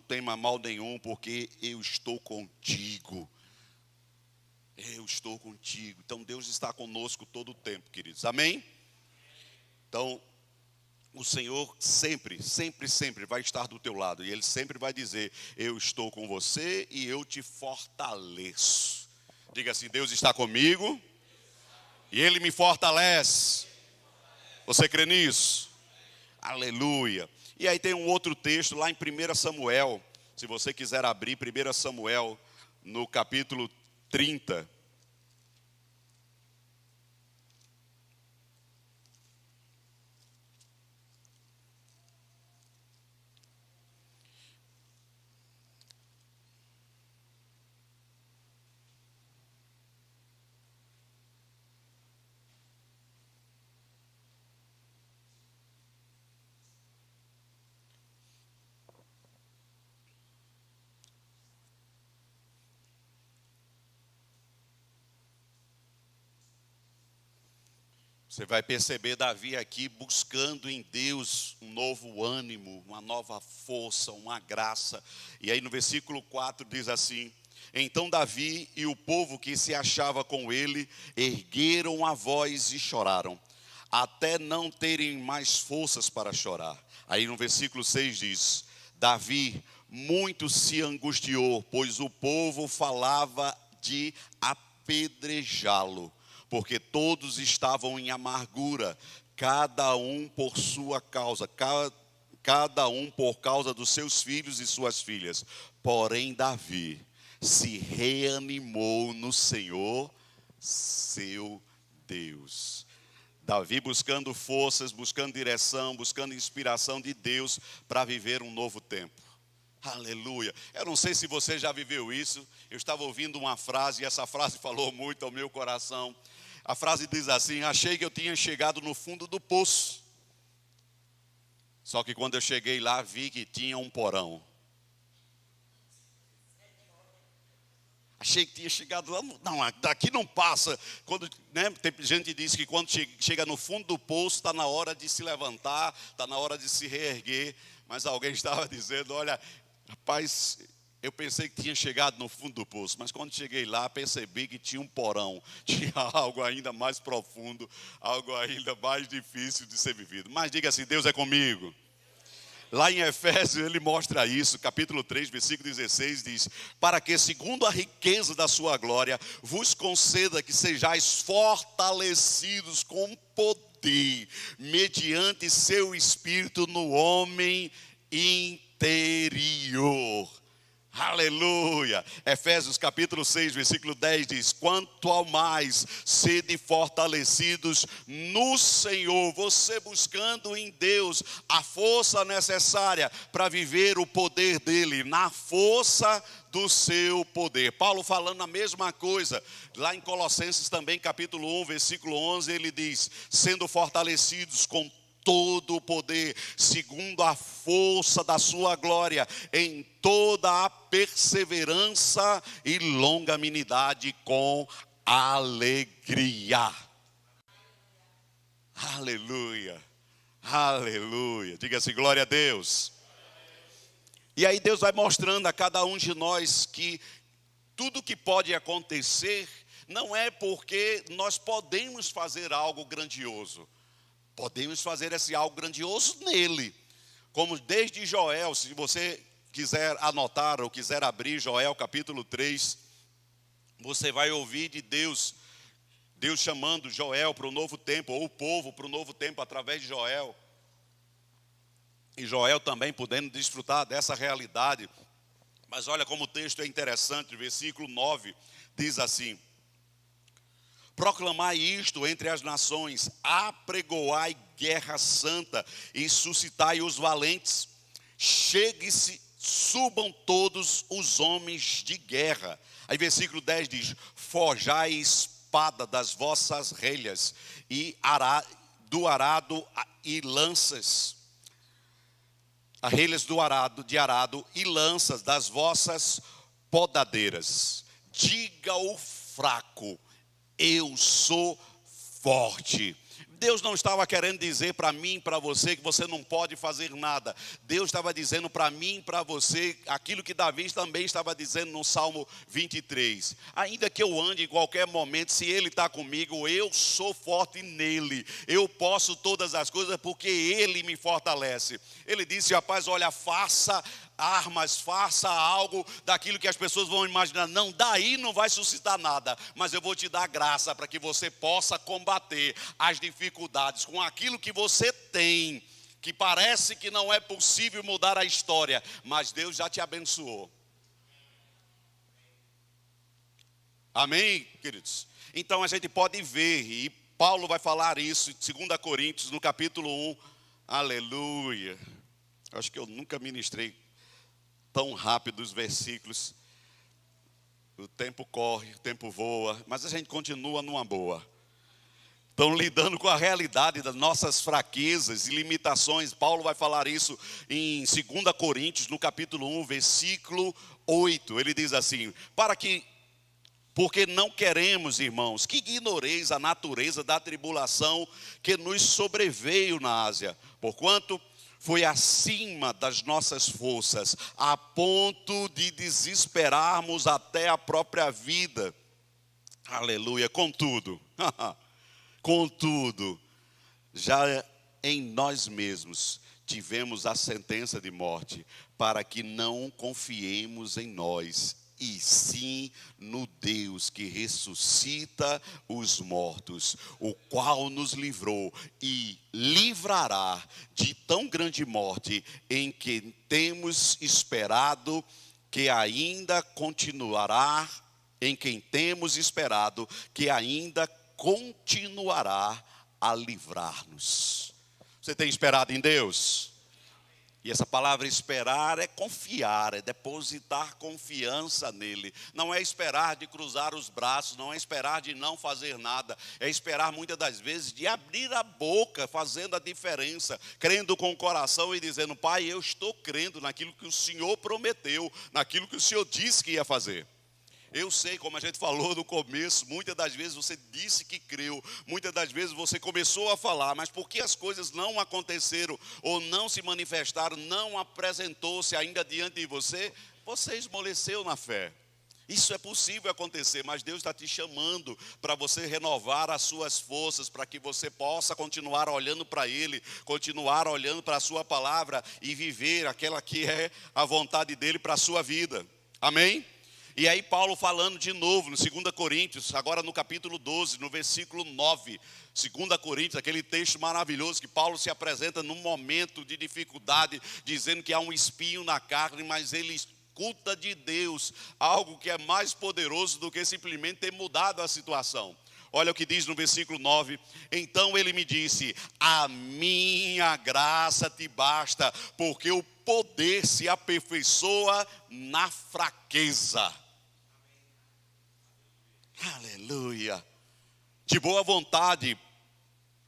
tema mal nenhum, porque eu estou contigo. Eu estou contigo. Então Deus está conosco todo o tempo, queridos. Amém? Então, o Senhor sempre vai estar do teu lado. E Ele sempre vai dizer, eu estou com você e eu te fortaleço. Diga assim, Deus está comigo e Ele me fortalece. Você crê nisso? Aleluia. E aí tem um outro texto lá em 1 Samuel. Se você quiser abrir 1 Samuel no capítulo 30. Você vai perceber Davi aqui buscando em Deus um novo ânimo, uma nova força, uma graça. E aí no versículo 4 diz assim, então Davi e o povo que se achava com ele ergueram a voz e choraram, até não terem mais forças para chorar. Aí no versículo 6 diz, Davi muito se angustiou, pois o povo falava de apedrejá-lo, porque todos estavam em amargura, cada um por sua causa, cada um por causa dos seus filhos e suas filhas. Porém Davi se reanimou no Senhor, seu Deus. Davi buscando forças, buscando direção, buscando inspiração de Deus para viver um novo tempo. Aleluia. Eu não sei se você já viveu isso. Eu estava ouvindo uma frase e essa frase falou muito ao meu coração. A frase diz assim, achei que eu tinha chegado no fundo do poço. Só que quando eu cheguei lá, vi que tinha um porão. Achei que tinha chegado lá, não, daqui não passa. Quando, né, tem gente que diz que quando chega no fundo do poço, está na hora de se levantar, está na hora de se reerguer. Mas alguém estava dizendo, olha, rapaz, Eu pensei que tinha chegado no fundo do poço, mas quando cheguei lá, percebi que tinha um porão, tinha algo ainda mais profundo, algo ainda mais difícil de ser vivido. Mas diga assim: Deus é comigo. Lá em Efésios ele mostra isso, capítulo 3, versículo 16 diz: para que segundo a riqueza da sua glória, vos conceda que sejais fortalecidos com poder, mediante seu Espírito no homem interior. Aleluia. Efésios capítulo 6, versículo 10 diz: quanto ao mais, sede fortalecidos no Senhor. Você buscando em Deus a força necessária para viver o poder dele, na força do seu poder. Paulo falando a mesma coisa, lá em Colossenses também, capítulo 1, versículo 11, ele diz: sendo fortalecidos com todo o poder, segundo a força da sua glória, em toda a perseverança e longanimidade com alegria. Aleluia, aleluia. Diga assim: glória a Deus. E aí Deus vai mostrando a cada um de nós que tudo que pode acontecer não é porque nós podemos fazer algo grandioso. Podemos fazer esse algo grandioso nele. Como desde Joel, se você quiser anotar ou quiser abrir Joel capítulo 3, você vai ouvir de Deus chamando Joel para o novo tempo, ou o povo para o novo tempo através de Joel. E Joel também podendo desfrutar dessa realidade. Mas olha como o texto é interessante, versículo 9 diz assim: proclamai isto entre as nações, apregoai guerra santa e suscitai os valentes. Chegue-se, subam todos os homens de guerra. Aí versículo 10 diz: forjai espada das vossas relhas e do arado e lanças. As relhas de arado e lanças das vossas podadeiras. Diga ao fraco: eu sou forte. Deus não estava querendo dizer para mim, para você, que você não pode fazer nada. Deus estava dizendo para mim, para você, aquilo que Davi também estava dizendo no Salmo 23. Ainda que eu ande em qualquer momento, se Ele está comigo, eu sou forte nele. Eu posso todas as coisas porque Ele me fortalece. Ele disse: rapaz, olha, faça armas, faça algo daquilo que as pessoas vão imaginar. Não, daí não vai suscitar nada, mas eu vou te dar graça para que você possa combater as dificuldades com aquilo que você tem, que parece que não é possível mudar a história, mas Deus já te abençoou. Amém, queridos? Então a gente pode ver, e Paulo vai falar isso em 2 Coríntios, no capítulo 1, aleluia. Acho que eu nunca ministrei tão rápido os versículos. O tempo corre, o tempo voa, mas a gente continua numa boa. Estão lidando com a realidade das nossas fraquezas e limitações. Paulo vai falar isso em 2 Coríntios, no capítulo 1, versículo 8. Ele diz assim: porque não queremos, irmãos, que ignoreis a natureza da tribulação que nos sobreveio na Ásia, porquanto foi acima das nossas forças, a ponto de desesperarmos até a própria vida. Aleluia. Contudo, já em nós mesmos tivemos a sentença de morte, para que não confiemos em nós, e sim no Deus que ressuscita os mortos, o qual nos livrou e livrará de tão grande morte, em que temos esperado que ainda continuará, em quem temos esperado que ainda continuará a livrar-nos. Você tem esperado em Deus? E essa palavra esperar é confiar, é depositar confiança nele. Não é esperar de cruzar os braços, não é esperar de não fazer nada. É esperar muitas das vezes de abrir a boca, fazendo a diferença, crendo com o coração e dizendo: Pai, eu estou crendo naquilo que o Senhor prometeu, naquilo que o Senhor disse que ia fazer. Eu sei, como a gente falou no começo, muitas das vezes você disse que creu, muitas das vezes você começou a falar, mas porque as coisas não aconteceram ou não se manifestaram, não apresentou-se ainda diante de você, você esmoreceu na fé. Isso é possível acontecer, mas Deus está te chamando para você renovar as suas forças, para que você possa continuar olhando para Ele, continuar olhando para a sua palavra e viver aquela que é a vontade dEle para a sua vida. Amém? E aí Paulo falando de novo no 2 Coríntios, agora no capítulo 12, no versículo 9. 2 Coríntios, aquele texto maravilhoso que Paulo se apresenta num momento de dificuldade, dizendo que há um espinho na carne, mas ele escuta de Deus algo que é mais poderoso do que simplesmente ter mudado a situação. Olha o que diz no versículo 9. Então ele me disse: a minha graça te basta, porque o poder se aperfeiçoa na fraqueza. Aleluia. De boa vontade,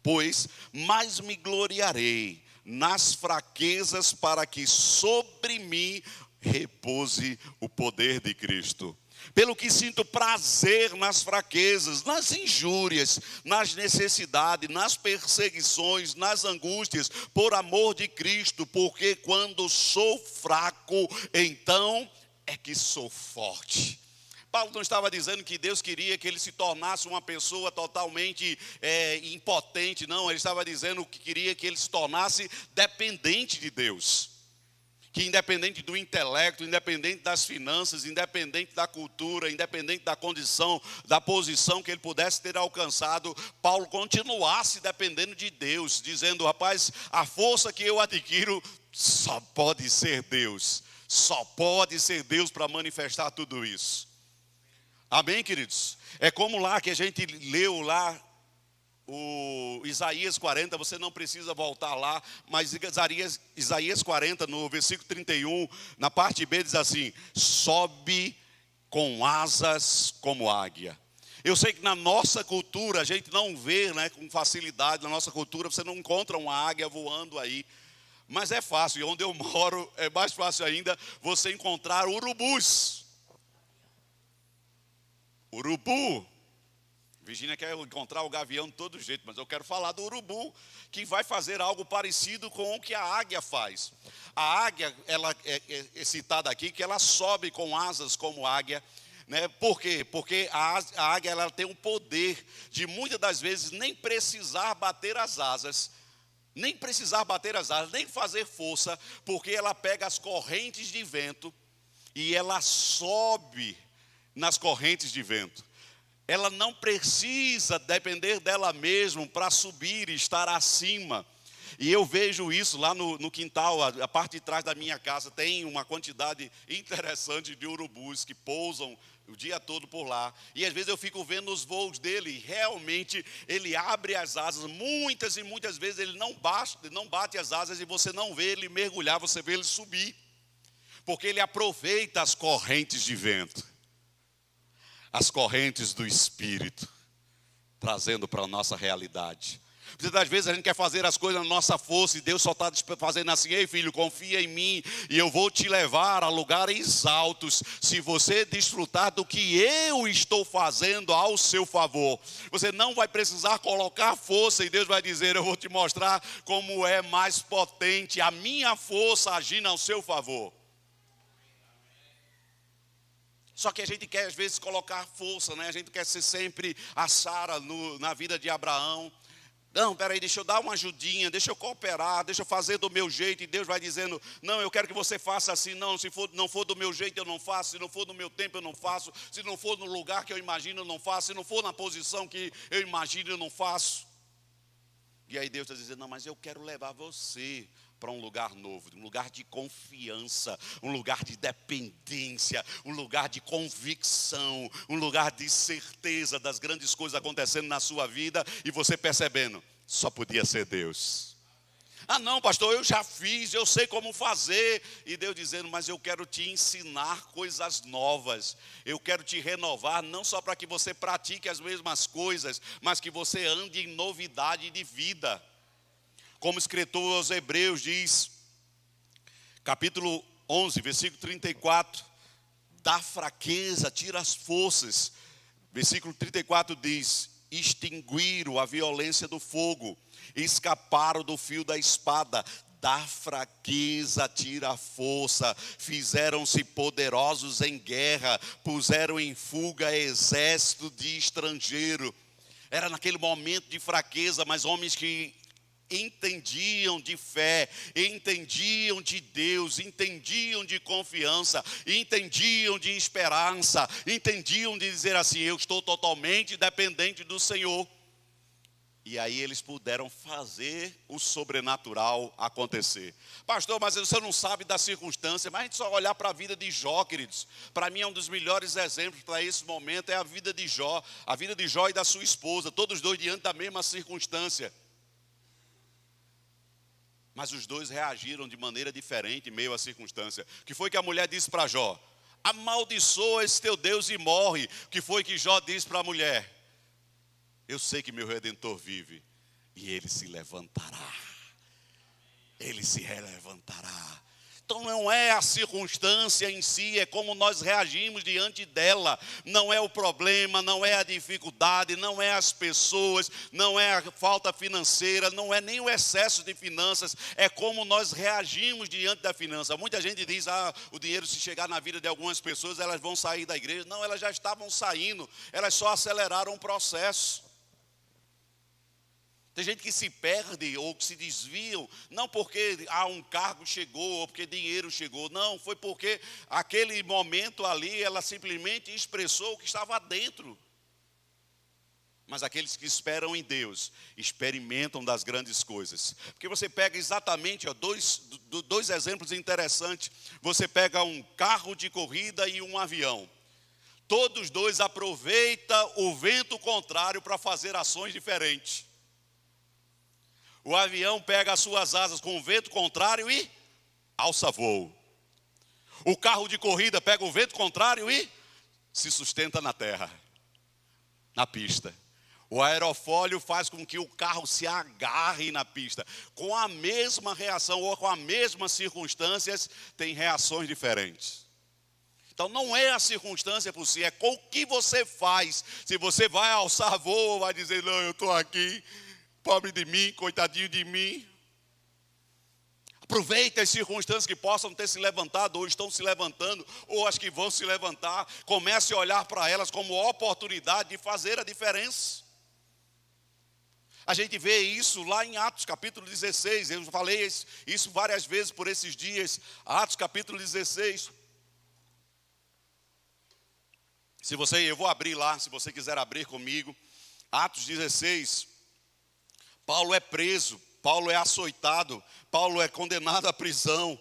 pois, mais me gloriarei nas fraquezas, para que sobre mim repouse o poder de Cristo. Pelo que sinto prazer nas fraquezas, nas injúrias, nas necessidades, nas perseguições, nas angústias, por amor de Cristo, porque quando sou fraco, então é que sou forte. Paulo não estava dizendo que Deus queria que ele se tornasse uma pessoa totalmente impotente, não. Ele estava dizendo que queria que ele se tornasse dependente de Deus. Que independente do intelecto, independente das finanças, independente da cultura, independente da condição, da posição que ele pudesse ter alcançado, Paulo continuasse dependendo de Deus, dizendo: rapaz, a força que eu adquiro só pode ser Deus. Só pode ser Deus para manifestar tudo isso. Amém, queridos? É como lá que a gente leu lá, o Isaías 40, você não precisa voltar lá, mas Isaías 40, no versículo 31, na parte B diz assim: sobe com asas como águia. Eu sei que na nossa cultura a gente não vê, né, com facilidade, na nossa cultura você não encontra uma águia voando aí. Mas é fácil, e onde eu moro é mais fácil ainda você encontrar urubus. Urubu. Virgínia quer encontrar o gavião de todo jeito, mas eu quero falar do urubu, que vai fazer algo parecido com o que a águia faz. A águia, ela é citada aqui, que ela sobe com asas como águia, né? Por quê? Porque a águia, ela tem o poder de muitas das vezes nem precisar bater as asas, nem fazer força, porque ela pega as correntes de vento e ela sobe nas correntes de vento. Ela não precisa depender dela mesma para subir e estar acima. E eu vejo isso lá no quintal, a parte de trás da minha casa, tem uma quantidade interessante de urubus que pousam o dia todo por lá. E às vezes eu fico vendo os voos dele, e realmente ele abre as asas, muitas e muitas vezes ele não bate as asas e você não vê ele mergulhar, você vê ele subir. Porque ele aproveita as correntes de vento. As correntes do Espírito, trazendo para a nossa realidade. Muitas das vezes a gente quer fazer as coisas na nossa força, e Deus só está fazendo assim: ei filho, confia em mim, e eu vou te levar a lugares altos, se você desfrutar do que eu estou fazendo ao seu favor. Você não vai precisar colocar força, e Deus vai dizer: eu vou te mostrar como é mais potente a minha força agindo ao seu favor. Só que a gente quer às vezes colocar força, né? A gente quer ser sempre a Sara na vida de Abraão. Não, peraí, deixa eu dar uma ajudinha, deixa eu cooperar, deixa eu fazer do meu jeito. E Deus vai dizendo: não, eu quero que você faça assim. Não, se não for do meu jeito eu não faço. Se não for do meu tempo eu não faço. Se não for no lugar que eu imagino eu não faço. Se não for na posição que eu imagino eu não faço. E aí Deus está dizendo: não, mas eu quero levar você para um lugar novo, um lugar de confiança, um lugar de dependência, um lugar de convicção, um lugar de certeza das grandes coisas acontecendo na sua vida, e você percebendo: só podia ser Deus. Ah não, pastor, eu já fiz, eu sei como fazer. E Deus dizendo: mas eu quero te ensinar coisas novas. Eu quero te renovar, não só para que você pratique as mesmas coisas, mas que você ande em novidade de vida. Como o escritor aos Hebreus diz, capítulo 11, versículo 34, da fraqueza tira as forças. Versículo 34 diz: extinguiram a violência do fogo, escaparam do fio da espada, Da fraqueza tira a força, fizeram-se poderosos em guerra, puseram em fuga exército de estrangeiro. Era naquele momento de fraqueza, mas homens que entendiam de fé, entendiam de Deus, entendiam de confiança, entendiam de esperança, entendiam de dizer assim: eu estou totalmente dependente do Senhor. E aí eles puderam fazer o sobrenatural acontecer. Pastor, mas você não sabe da circunstância. Mas a gente só olhar para a vida de Jó, queridos. Para mim é um dos melhores exemplos para esse momento, é a vida de Jó. A vida de Jó e da sua esposa, todos dois diante da mesma circunstância. Mas os dois reagiram de maneira diferente em meio à circunstância. O que foi que a mulher disse para Jó? Amaldiçoa esse teu Deus e morre. O que foi que Jó disse para a mulher? Eu sei que meu Redentor vive e ele se levantará. Ele se levantará. Então não é a circunstância em si, é como nós reagimos diante dela. Não é o problema, não é a dificuldade, não é as pessoas, não é a falta financeira, não é nem o excesso de finanças. É como nós reagimos diante da finança. Muita gente diz: o dinheiro, se chegar na vida de algumas pessoas, elas vão sair da igreja. Não, elas já estavam saindo, elas só aceleraram o processo. Tem gente que se perde ou que se desviam, não porque um cargo chegou ou porque dinheiro chegou. Não, foi porque aquele momento ali ela simplesmente expressou o que estava dentro. Mas aqueles que esperam em Deus, experimentam das grandes coisas. Porque você pega exatamente dois exemplos interessantes. Você pega um carro de corrida e um avião. Todos dois aproveitam o vento contrário para fazer ações diferentes. O avião pega as suas asas com o vento contrário e alça voo. O carro de corrida pega o vento contrário e se sustenta na terra, na pista. O aerofólio faz com que o carro se agarre na pista. Com a mesma reação ou com as mesmas circunstâncias, tem reações diferentes. Então não é a circunstância por si, é com o que você faz. Se você vai alçar voo ou vai dizer: não, eu estou aqui, pobre de mim, coitadinho de mim. Aproveite as circunstâncias que possam ter se levantado, ou estão se levantando, ou as que vão se levantar. Comece a olhar para elas como oportunidade de fazer a diferença. A gente vê isso lá em Atos capítulo 16. Eu falei isso várias vezes por esses dias. Atos capítulo 16. Eu vou abrir lá, se você quiser abrir comigo. Atos 16. Paulo é preso, Paulo é açoitado, Paulo é condenado à prisão.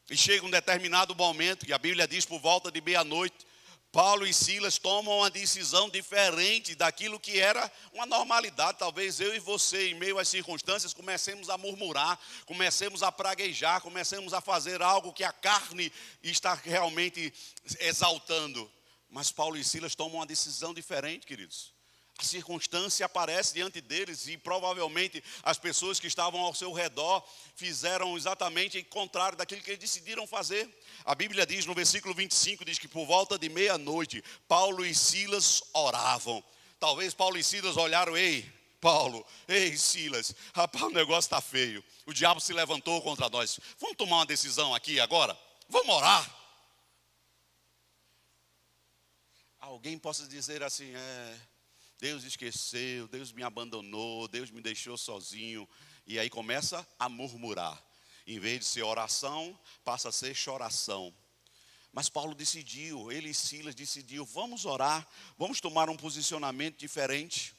E chega um determinado momento, que a Bíblia diz por volta de meia-noite, Paulo e Silas tomam uma decisão diferente daquilo que era uma normalidade. Talvez eu e você, em meio às circunstâncias, comecemos a murmurar, comecemos a praguejar, comecemos a fazer algo que a carne está realmente exaltando. Mas Paulo e Silas tomam uma decisão diferente, queridos. A circunstância aparece diante deles e provavelmente as pessoas que estavam ao seu redor fizeram exatamente o contrário daquilo que eles decidiram fazer. A Bíblia diz no versículo 25, diz que por volta de meia-noite, Paulo e Silas oravam. Talvez Paulo e Silas olharam: ei, Paulo, ei, Silas, rapaz, o negócio está feio. O diabo se levantou contra nós. Vamos tomar uma decisão aqui agora? Vamos orar? Alguém possa dizer assim: Deus esqueceu, Deus me abandonou, Deus me deixou sozinho. E aí começa a murmurar. Em vez de ser oração, passa a ser choração. Mas Paulo decidiu, ele e Silas decidiu: vamos orar, vamos tomar um posicionamento diferente.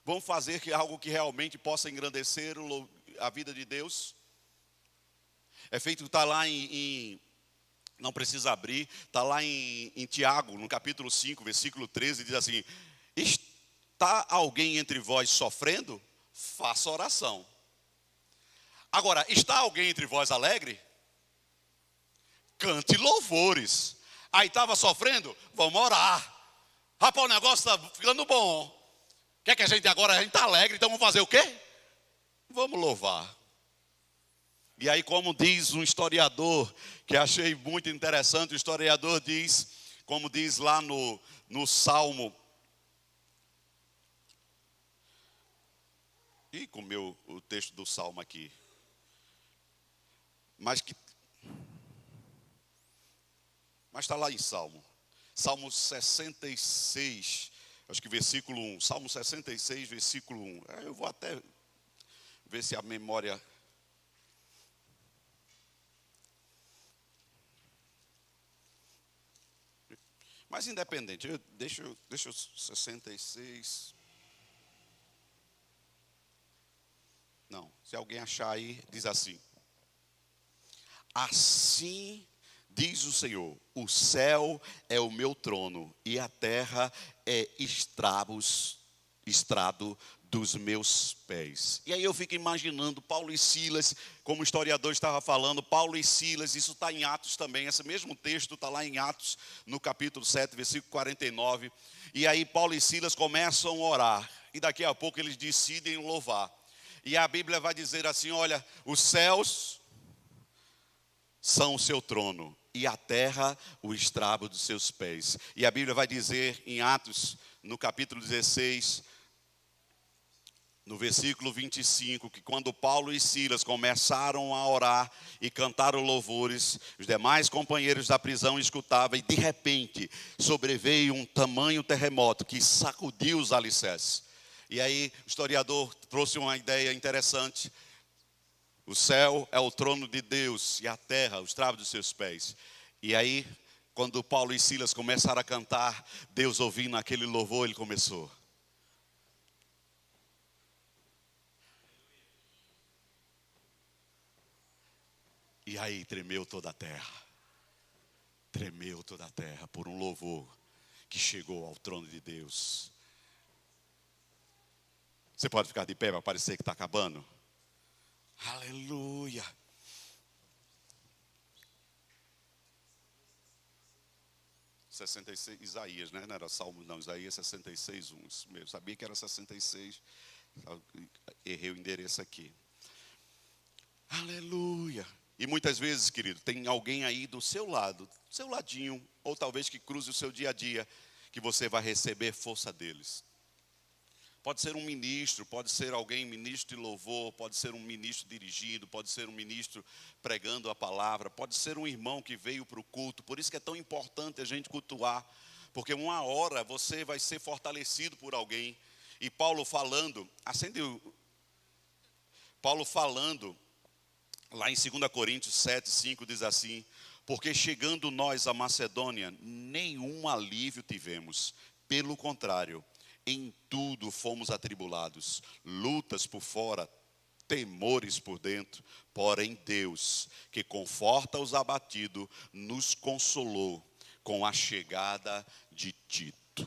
Vamos fazer algo que realmente possa engrandecer a vida de Deus. É feito, está lá não precisa abrir, está lá em Tiago, no capítulo 5, versículo 13, diz assim: está alguém entre vós sofrendo? Faça oração. Agora, está alguém entre vós alegre? Cante louvores. Aí estava sofrendo? Vamos orar. Rapaz, o negócio está ficando bom. Quer que a gente agora, a gente está alegre, então vamos fazer o quê? Vamos louvar. E aí, como diz um historiador, que achei muito interessante, o historiador diz, como diz lá no Salmo. Ih, comeu o texto do Salmo aqui. mas está lá em Salmo 66, acho que versículo 1. Salmo 66, versículo 1. Eu vou até ver se a memória... Mas independente, deixa eu 66... Não, se alguém achar aí, diz assim: assim diz o Senhor, o céu é o meu trono e a terra é estrado dos meus pés. E aí eu fico imaginando Paulo e Silas, como o historiador estava falando, Paulo e Silas, isso está em Atos também, esse mesmo texto está lá em Atos, no capítulo 7, versículo 49. E aí Paulo e Silas começam a orar, e daqui a pouco eles decidem louvar. E a Bíblia vai dizer assim: olha, os céus são o seu trono e a terra o estrado dos seus pés. E a Bíblia vai dizer em Atos, no capítulo 16, no versículo 25, que quando Paulo e Silas começaram a orar e cantaram louvores, os demais companheiros da prisão escutavam, e de repente sobreveio um tamanho terremoto que sacudiu os alicerces. E aí o historiador trouxe uma ideia interessante: o céu é o trono de Deus e a terra o estrado dos seus pés. E aí, quando Paulo e Silas começaram a cantar, Deus ouvindo aquele louvor, ele começou. E aí tremeu toda a terra. Tremeu toda a terra por um louvor que chegou ao trono de Deus. Você pode ficar de pé para parecer que está acabando? Aleluia. Isaías, né? Não era Salmo, não. Isaías 66, 1. Isso mesmo. Sabia que era 66. Errei o endereço aqui. Aleluia. E muitas vezes, querido, tem alguém aí do seu lado, seu ladinho, ou talvez que cruze o seu dia a dia, que você vai receber força deles. Pode ser um ministro, pode ser alguém ministro de louvor, pode ser um ministro dirigindo, pode ser um ministro pregando a palavra, pode ser um irmão que veio para o culto. Por isso que é tão importante a gente cultuar, porque uma hora você vai ser fortalecido por alguém. E Paulo falando, lá em 2 Coríntios 7, 5 diz assim: porque chegando nós à Macedônia, nenhum alívio tivemos, pelo contrário, em tudo fomos atribulados, lutas por fora, temores por dentro. Porém Deus, que conforta os abatidos, nos consolou com a chegada de Tito.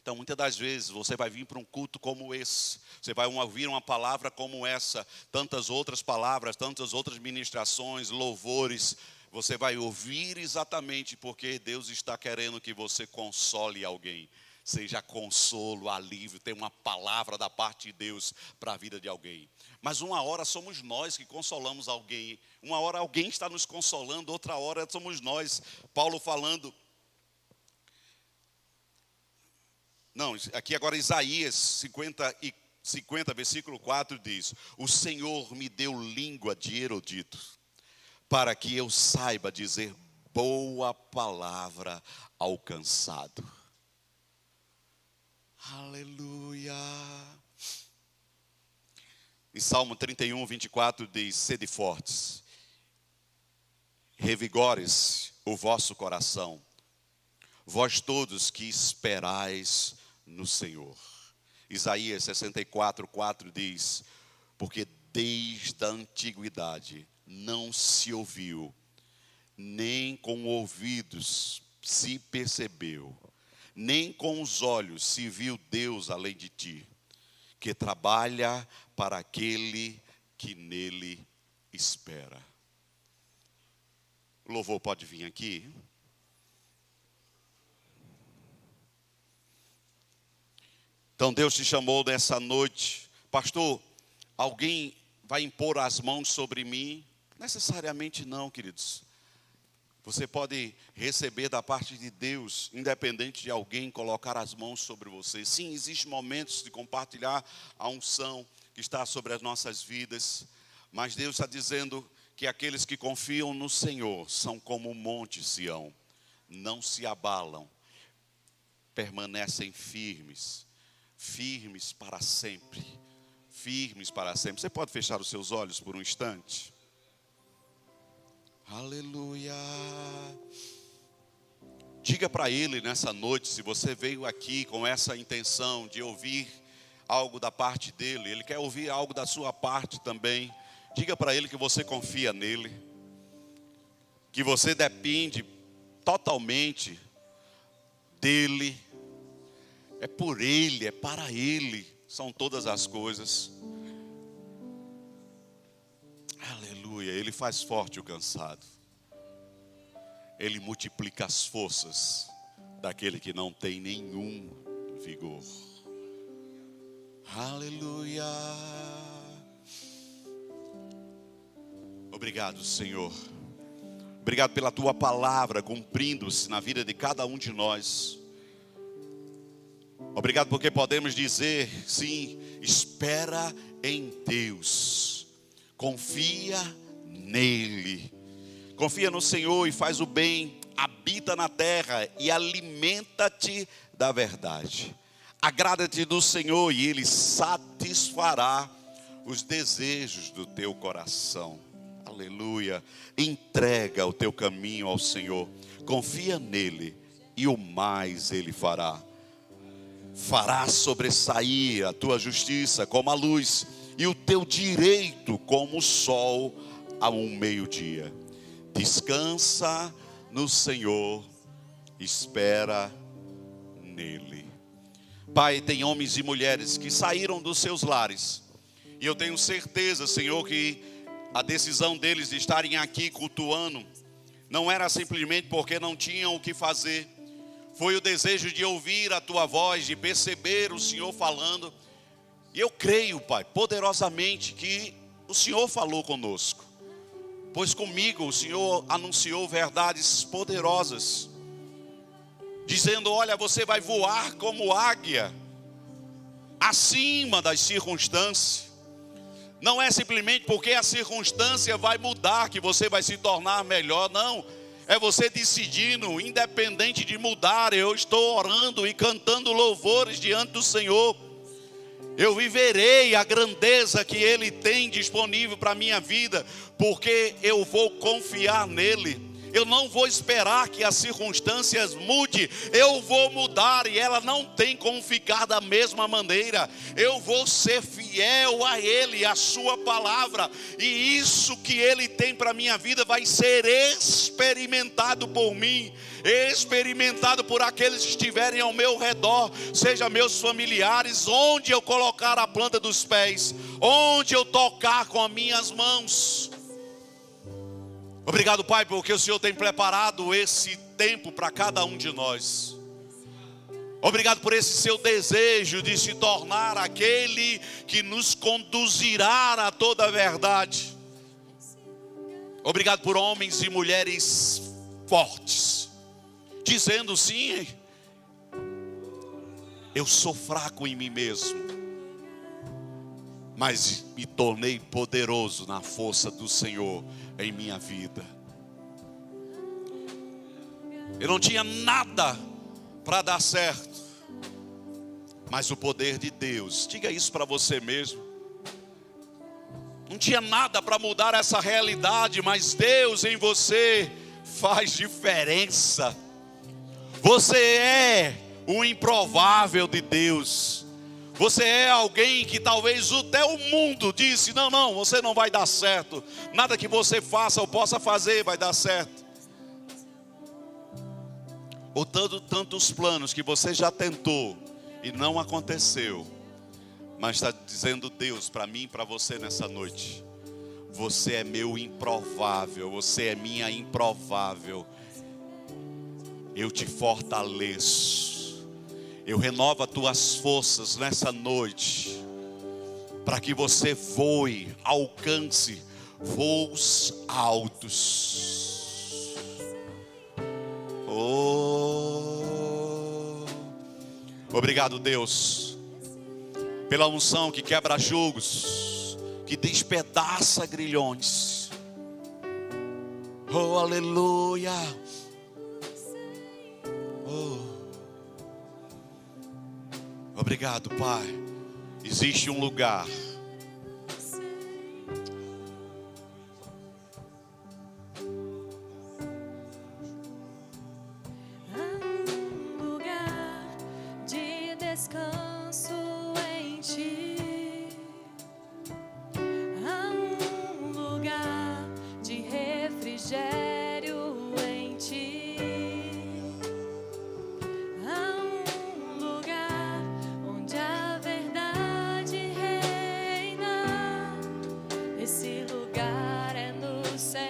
Então, muitas das vezes, você vai vir para um culto como esse, você vai ouvir uma palavra como essa, tantas outras palavras, tantas outras ministrações, louvores. Você vai ouvir exatamente porque Deus está querendo que você console alguém. Seja consolo, alívio, tem uma palavra da parte de Deus para a vida de alguém. Mas uma hora somos nós que consolamos alguém. Uma hora alguém está nos consolando, outra hora somos nós. Paulo falando... Não, aqui agora Isaías 50, versículo 4 diz: o Senhor me deu língua de erudito, para que eu saiba dizer boa palavra ao cansado. Aleluia. Em Salmo 31, 24 diz: sede fortes, revigores o vosso coração, vós todos que esperais no Senhor. Isaías 64, 4 diz: porque desde a antiguidade não se ouviu, nem com ouvidos se percebeu, nem com os olhos se viu Deus além de ti, que trabalha para aquele que nele espera. O louvor pode vir aqui. Então Deus te chamou nessa noite. Pastor, alguém vai impor as mãos sobre mim? Necessariamente não, queridos. Você pode receber da parte de Deus, independente de alguém colocar as mãos sobre você. Sim, existem momentos de compartilhar a unção que está sobre as nossas vidas. Mas Deus está dizendo que aqueles que confiam no Senhor são como o monte Sião, não se abalam, permanecem firmes, firmes para sempre, firmes para sempre. Você pode fechar os seus olhos por um instante? Aleluia. Diga para Ele nessa noite, se você veio aqui com essa intenção de ouvir algo da parte dEle, Ele quer ouvir algo da sua parte também. Diga para Ele que você confia nele, que você depende totalmente dEle. É por Ele, é para Ele, são todas as coisas. Aleluia, Ele faz forte o cansado. Ele multiplica as forças daquele que não tem nenhum vigor. Aleluia. Obrigado, Senhor. Obrigado pela Tua palavra cumprindo-se na vida de cada um de nós. Obrigado porque podemos dizer, sim, espera em Deus. Confia nele. Confia no Senhor e faz o bem. Habita na terra e alimenta-te da verdade. Agrada-te do Senhor e Ele satisfará os desejos do teu coração. Aleluia. Entrega o teu caminho ao Senhor. Confia nele e o mais Ele fará. Fará sobressair a tua justiça como a luz e o teu direito como o sol a um meio-dia. Descansa no Senhor, espera nele. Pai, tem homens e mulheres que saíram dos seus lares, e eu tenho certeza, Senhor, que a decisão deles de estarem aqui cultuando não era simplesmente porque não tinham o que fazer. Foi o desejo de ouvir a tua voz, de perceber o Senhor falando. E eu creio, Pai, poderosamente que o Senhor falou conosco. Pois comigo o Senhor anunciou verdades poderosas. Dizendo, olha, você vai voar como águia, acima das circunstâncias. Não é simplesmente porque a circunstância vai mudar que você vai se tornar melhor, não. É você decidindo, independente de mudar, eu estou orando e cantando louvores diante do Senhor. Eu viverei a grandeza que Ele tem disponível para a minha vida, porque eu vou confiar nele. Eu não vou esperar que as circunstâncias mudem, eu vou mudar e ela não tem como ficar da mesma maneira. Eu vou ser fiel a Ele, a sua palavra, e isso que Ele tem para a minha vida vai ser experimentado por mim, experimentado por aqueles que estiverem ao meu redor, seja meus familiares, onde eu colocar a planta dos pés, onde eu tocar com as minhas mãos. Obrigado, Pai, porque o Senhor tem preparado esse tempo para cada um de nós. Obrigado por esse seu desejo de se tornar aquele que nos conduzirá a toda a verdade. Obrigado por homens e mulheres fortes, dizendo sim, eu sou fraco em mim mesmo, mas me tornei poderoso na força do Senhor em minha vida. Eu não tinha nada para dar certo, mas o poder de Deus, diga isso para você mesmo. Não tinha nada para mudar essa realidade, mas Deus em você faz diferença. Você é o improvável de Deus. Você é alguém que talvez até o mundo disse, não, você não vai dar certo. Nada que você faça ou possa fazer vai dar certo. Ou tantos planos que você já tentou e não aconteceu. Mas está dizendo Deus para mim e para você nessa noite. Você é meu improvável, você é minha improvável. Eu te fortaleço. Eu renovo as tuas forças nessa noite, para que você voe, alcance voos altos. Oh, obrigado, Deus, pela unção que quebra julgos, que despedaça grilhões. Oh, aleluia. Oh. Obrigado, Pai. Existe um lugar. Descanso em ti, há um lugar de refrigério em ti, há um lugar onde a verdade reina. Esse lugar é no Senhor.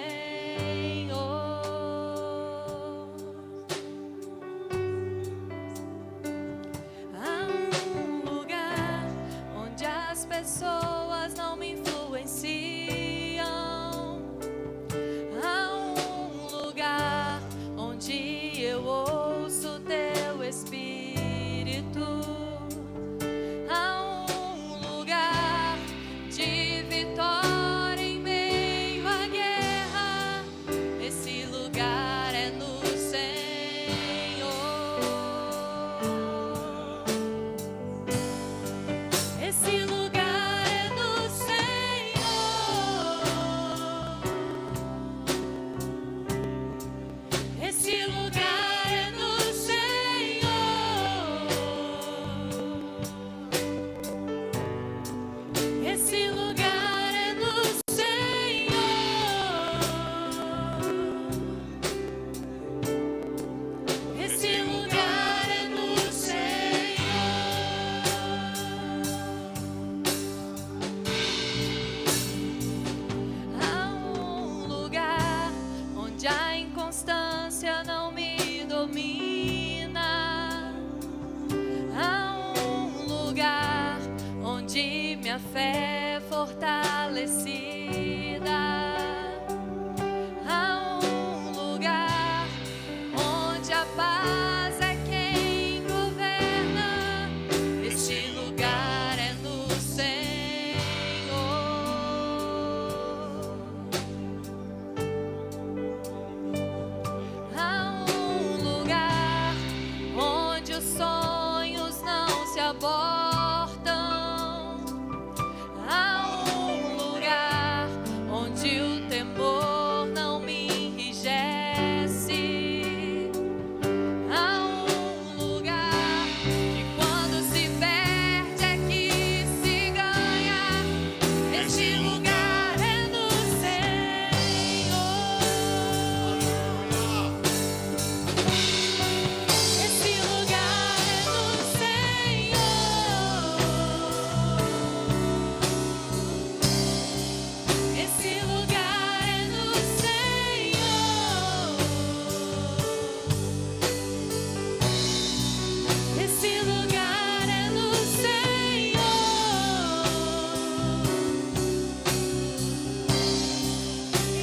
Pessoas não me influenciam. Há um lugar onde eu ouço teu Espírito. Há um lugar de vitória em meio à guerra. Esse lugar é no Senhor. Esse lugar não me domina. Há um lugar onde minha fé é fortalecida. Há um lugar onde a paz é quem governa. Este lugar é no Senhor. Há um lugar onde os sonhos não se abortam. Há um lugar onde o temor não me enrijece. Há um lugar que quando se perde é que se ganha. Este lugar é no Senhor. Esse lugar é no Senhor. Esse lugar é no Senhor. Esse lugar é no Senhor.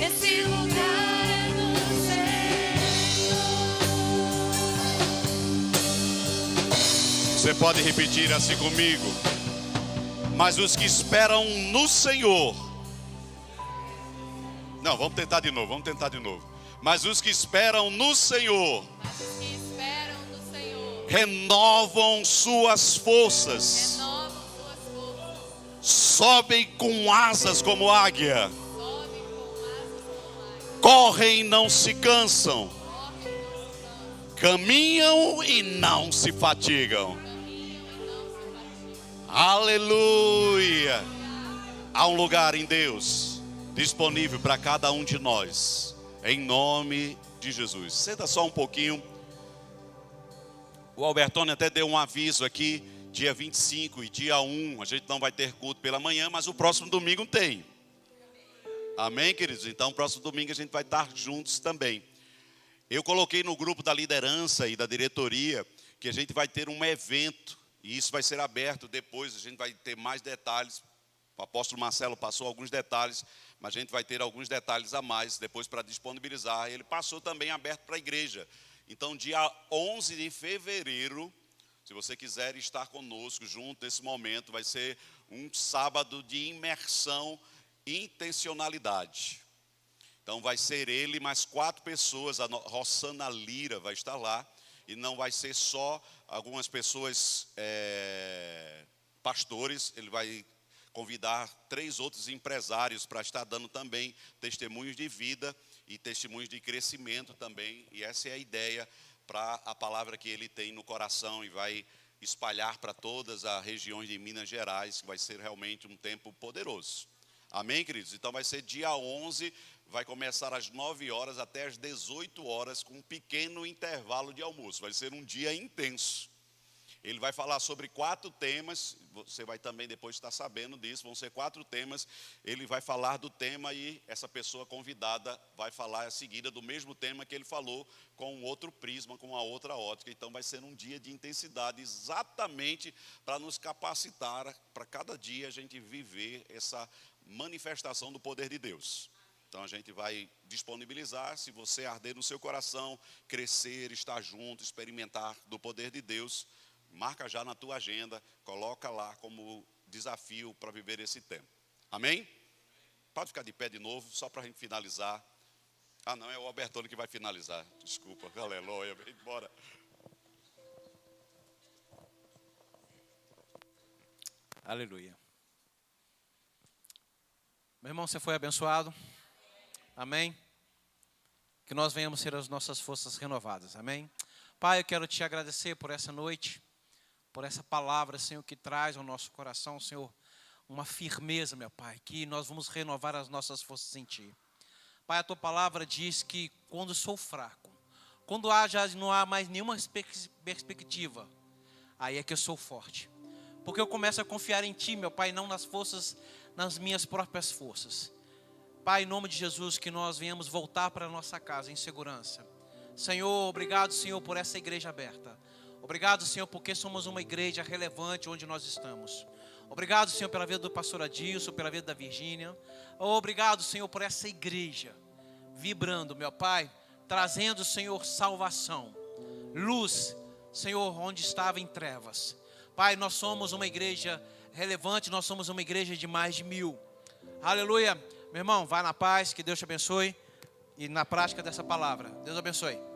Esse lugar é no Senhor. Você pode repetir assim comigo. Mas os que esperam no Senhor. Não, vamos tentar de novo. Mas os que esperam no Senhor Mas os que esperam no Senhor renovam suas forças. renovam suas forças, Sobem com asas como águia. sobem com asas como águia, Correm e não se cansam. correm e não se cansam, Caminham e não se fatigam. caminham e não se fatigam. Aleluia! Há um lugar em Deus disponível para cada um de nós, em nome de Jesus. Senta só um pouquinho. O Albertone até deu um aviso aqui, dia 25 e dia 1, a gente não vai ter culto pela manhã, mas o próximo domingo tem. Amém, queridos? Então, próximo domingo a gente vai estar juntos também. Eu coloquei no grupo da liderança e da diretoria que a gente vai ter um evento, e isso vai ser aberto depois, a gente vai ter mais detalhes. O apóstolo Marcelo passou alguns detalhes, mas a gente vai ter alguns detalhes a mais depois para disponibilizar. Ele passou também aberto para a igreja. Então, dia 11 de fevereiro, se você quiser estar conosco junto nesse momento, vai ser um sábado de imersão e intencionalidade. Então vai ser ele mais 4 pessoas, a Rossana Lira vai estar lá. E não vai ser só algumas pessoas, pastores, ele vai convidar 3 outros empresários para estar dando também testemunhos de vida e testemunhos de crescimento também. E essa é a ideia para a palavra que ele tem no coração e vai espalhar para todas as regiões de Minas Gerais, que vai ser realmente um tempo poderoso. Amém, queridos? Então vai ser dia 11, vai começar às 9 horas até às 18 horas, com um pequeno intervalo de almoço. Vai ser um dia intenso. Ele vai falar sobre 4 temas, você vai também depois estar sabendo disso, vão ser 4 temas. Ele vai falar do tema e essa pessoa convidada vai falar a seguida do mesmo tema que ele falou, com um outro prisma, com uma outra ótica. Então vai ser um dia de intensidade, exatamente para nos capacitar, para cada dia a gente viver essa manifestação do poder de Deus. Então a gente vai disponibilizar, se você arder no seu coração, crescer, estar junto, experimentar do poder de Deus, marca já na tua agenda, coloca lá como desafio para viver esse tempo. Amém? Pode ficar de pé de novo, só para a gente finalizar. Ah não, é o Albertone que vai finalizar, desculpa, aleluia, bora. Aleluia. Meu irmão, você foi abençoado? Amém? Que nós venhamos ter as nossas forças renovadas, amém? Pai, eu quero te agradecer por essa noite, por essa palavra, Senhor, que traz ao nosso coração, Senhor, uma firmeza, meu Pai, que nós vamos renovar as nossas forças em Ti. Pai, a Tua palavra diz que quando sou fraco, quando não há mais nenhuma perspectiva, aí é que eu sou forte. Porque eu começo a confiar em Ti, meu Pai, não nas minhas próprias forças. Pai, em nome de Jesus, que nós venhamos voltar para a nossa casa em segurança. Senhor, obrigado, Senhor, por essa igreja aberta. Obrigado, Senhor, porque somos uma igreja relevante onde nós estamos. Obrigado, Senhor, pela vida do pastor Adilson, pela vida da Virgínia. Obrigado, Senhor, por essa igreja vibrando, meu Pai, trazendo, Senhor, salvação, luz, Senhor, onde estava em trevas. Pai, nós somos uma igreja relevante, nós somos uma igreja de mais de 1000. Aleluia. Meu irmão, vá na paz, que Deus te abençoe. E na prática dessa palavra, Deus abençoe.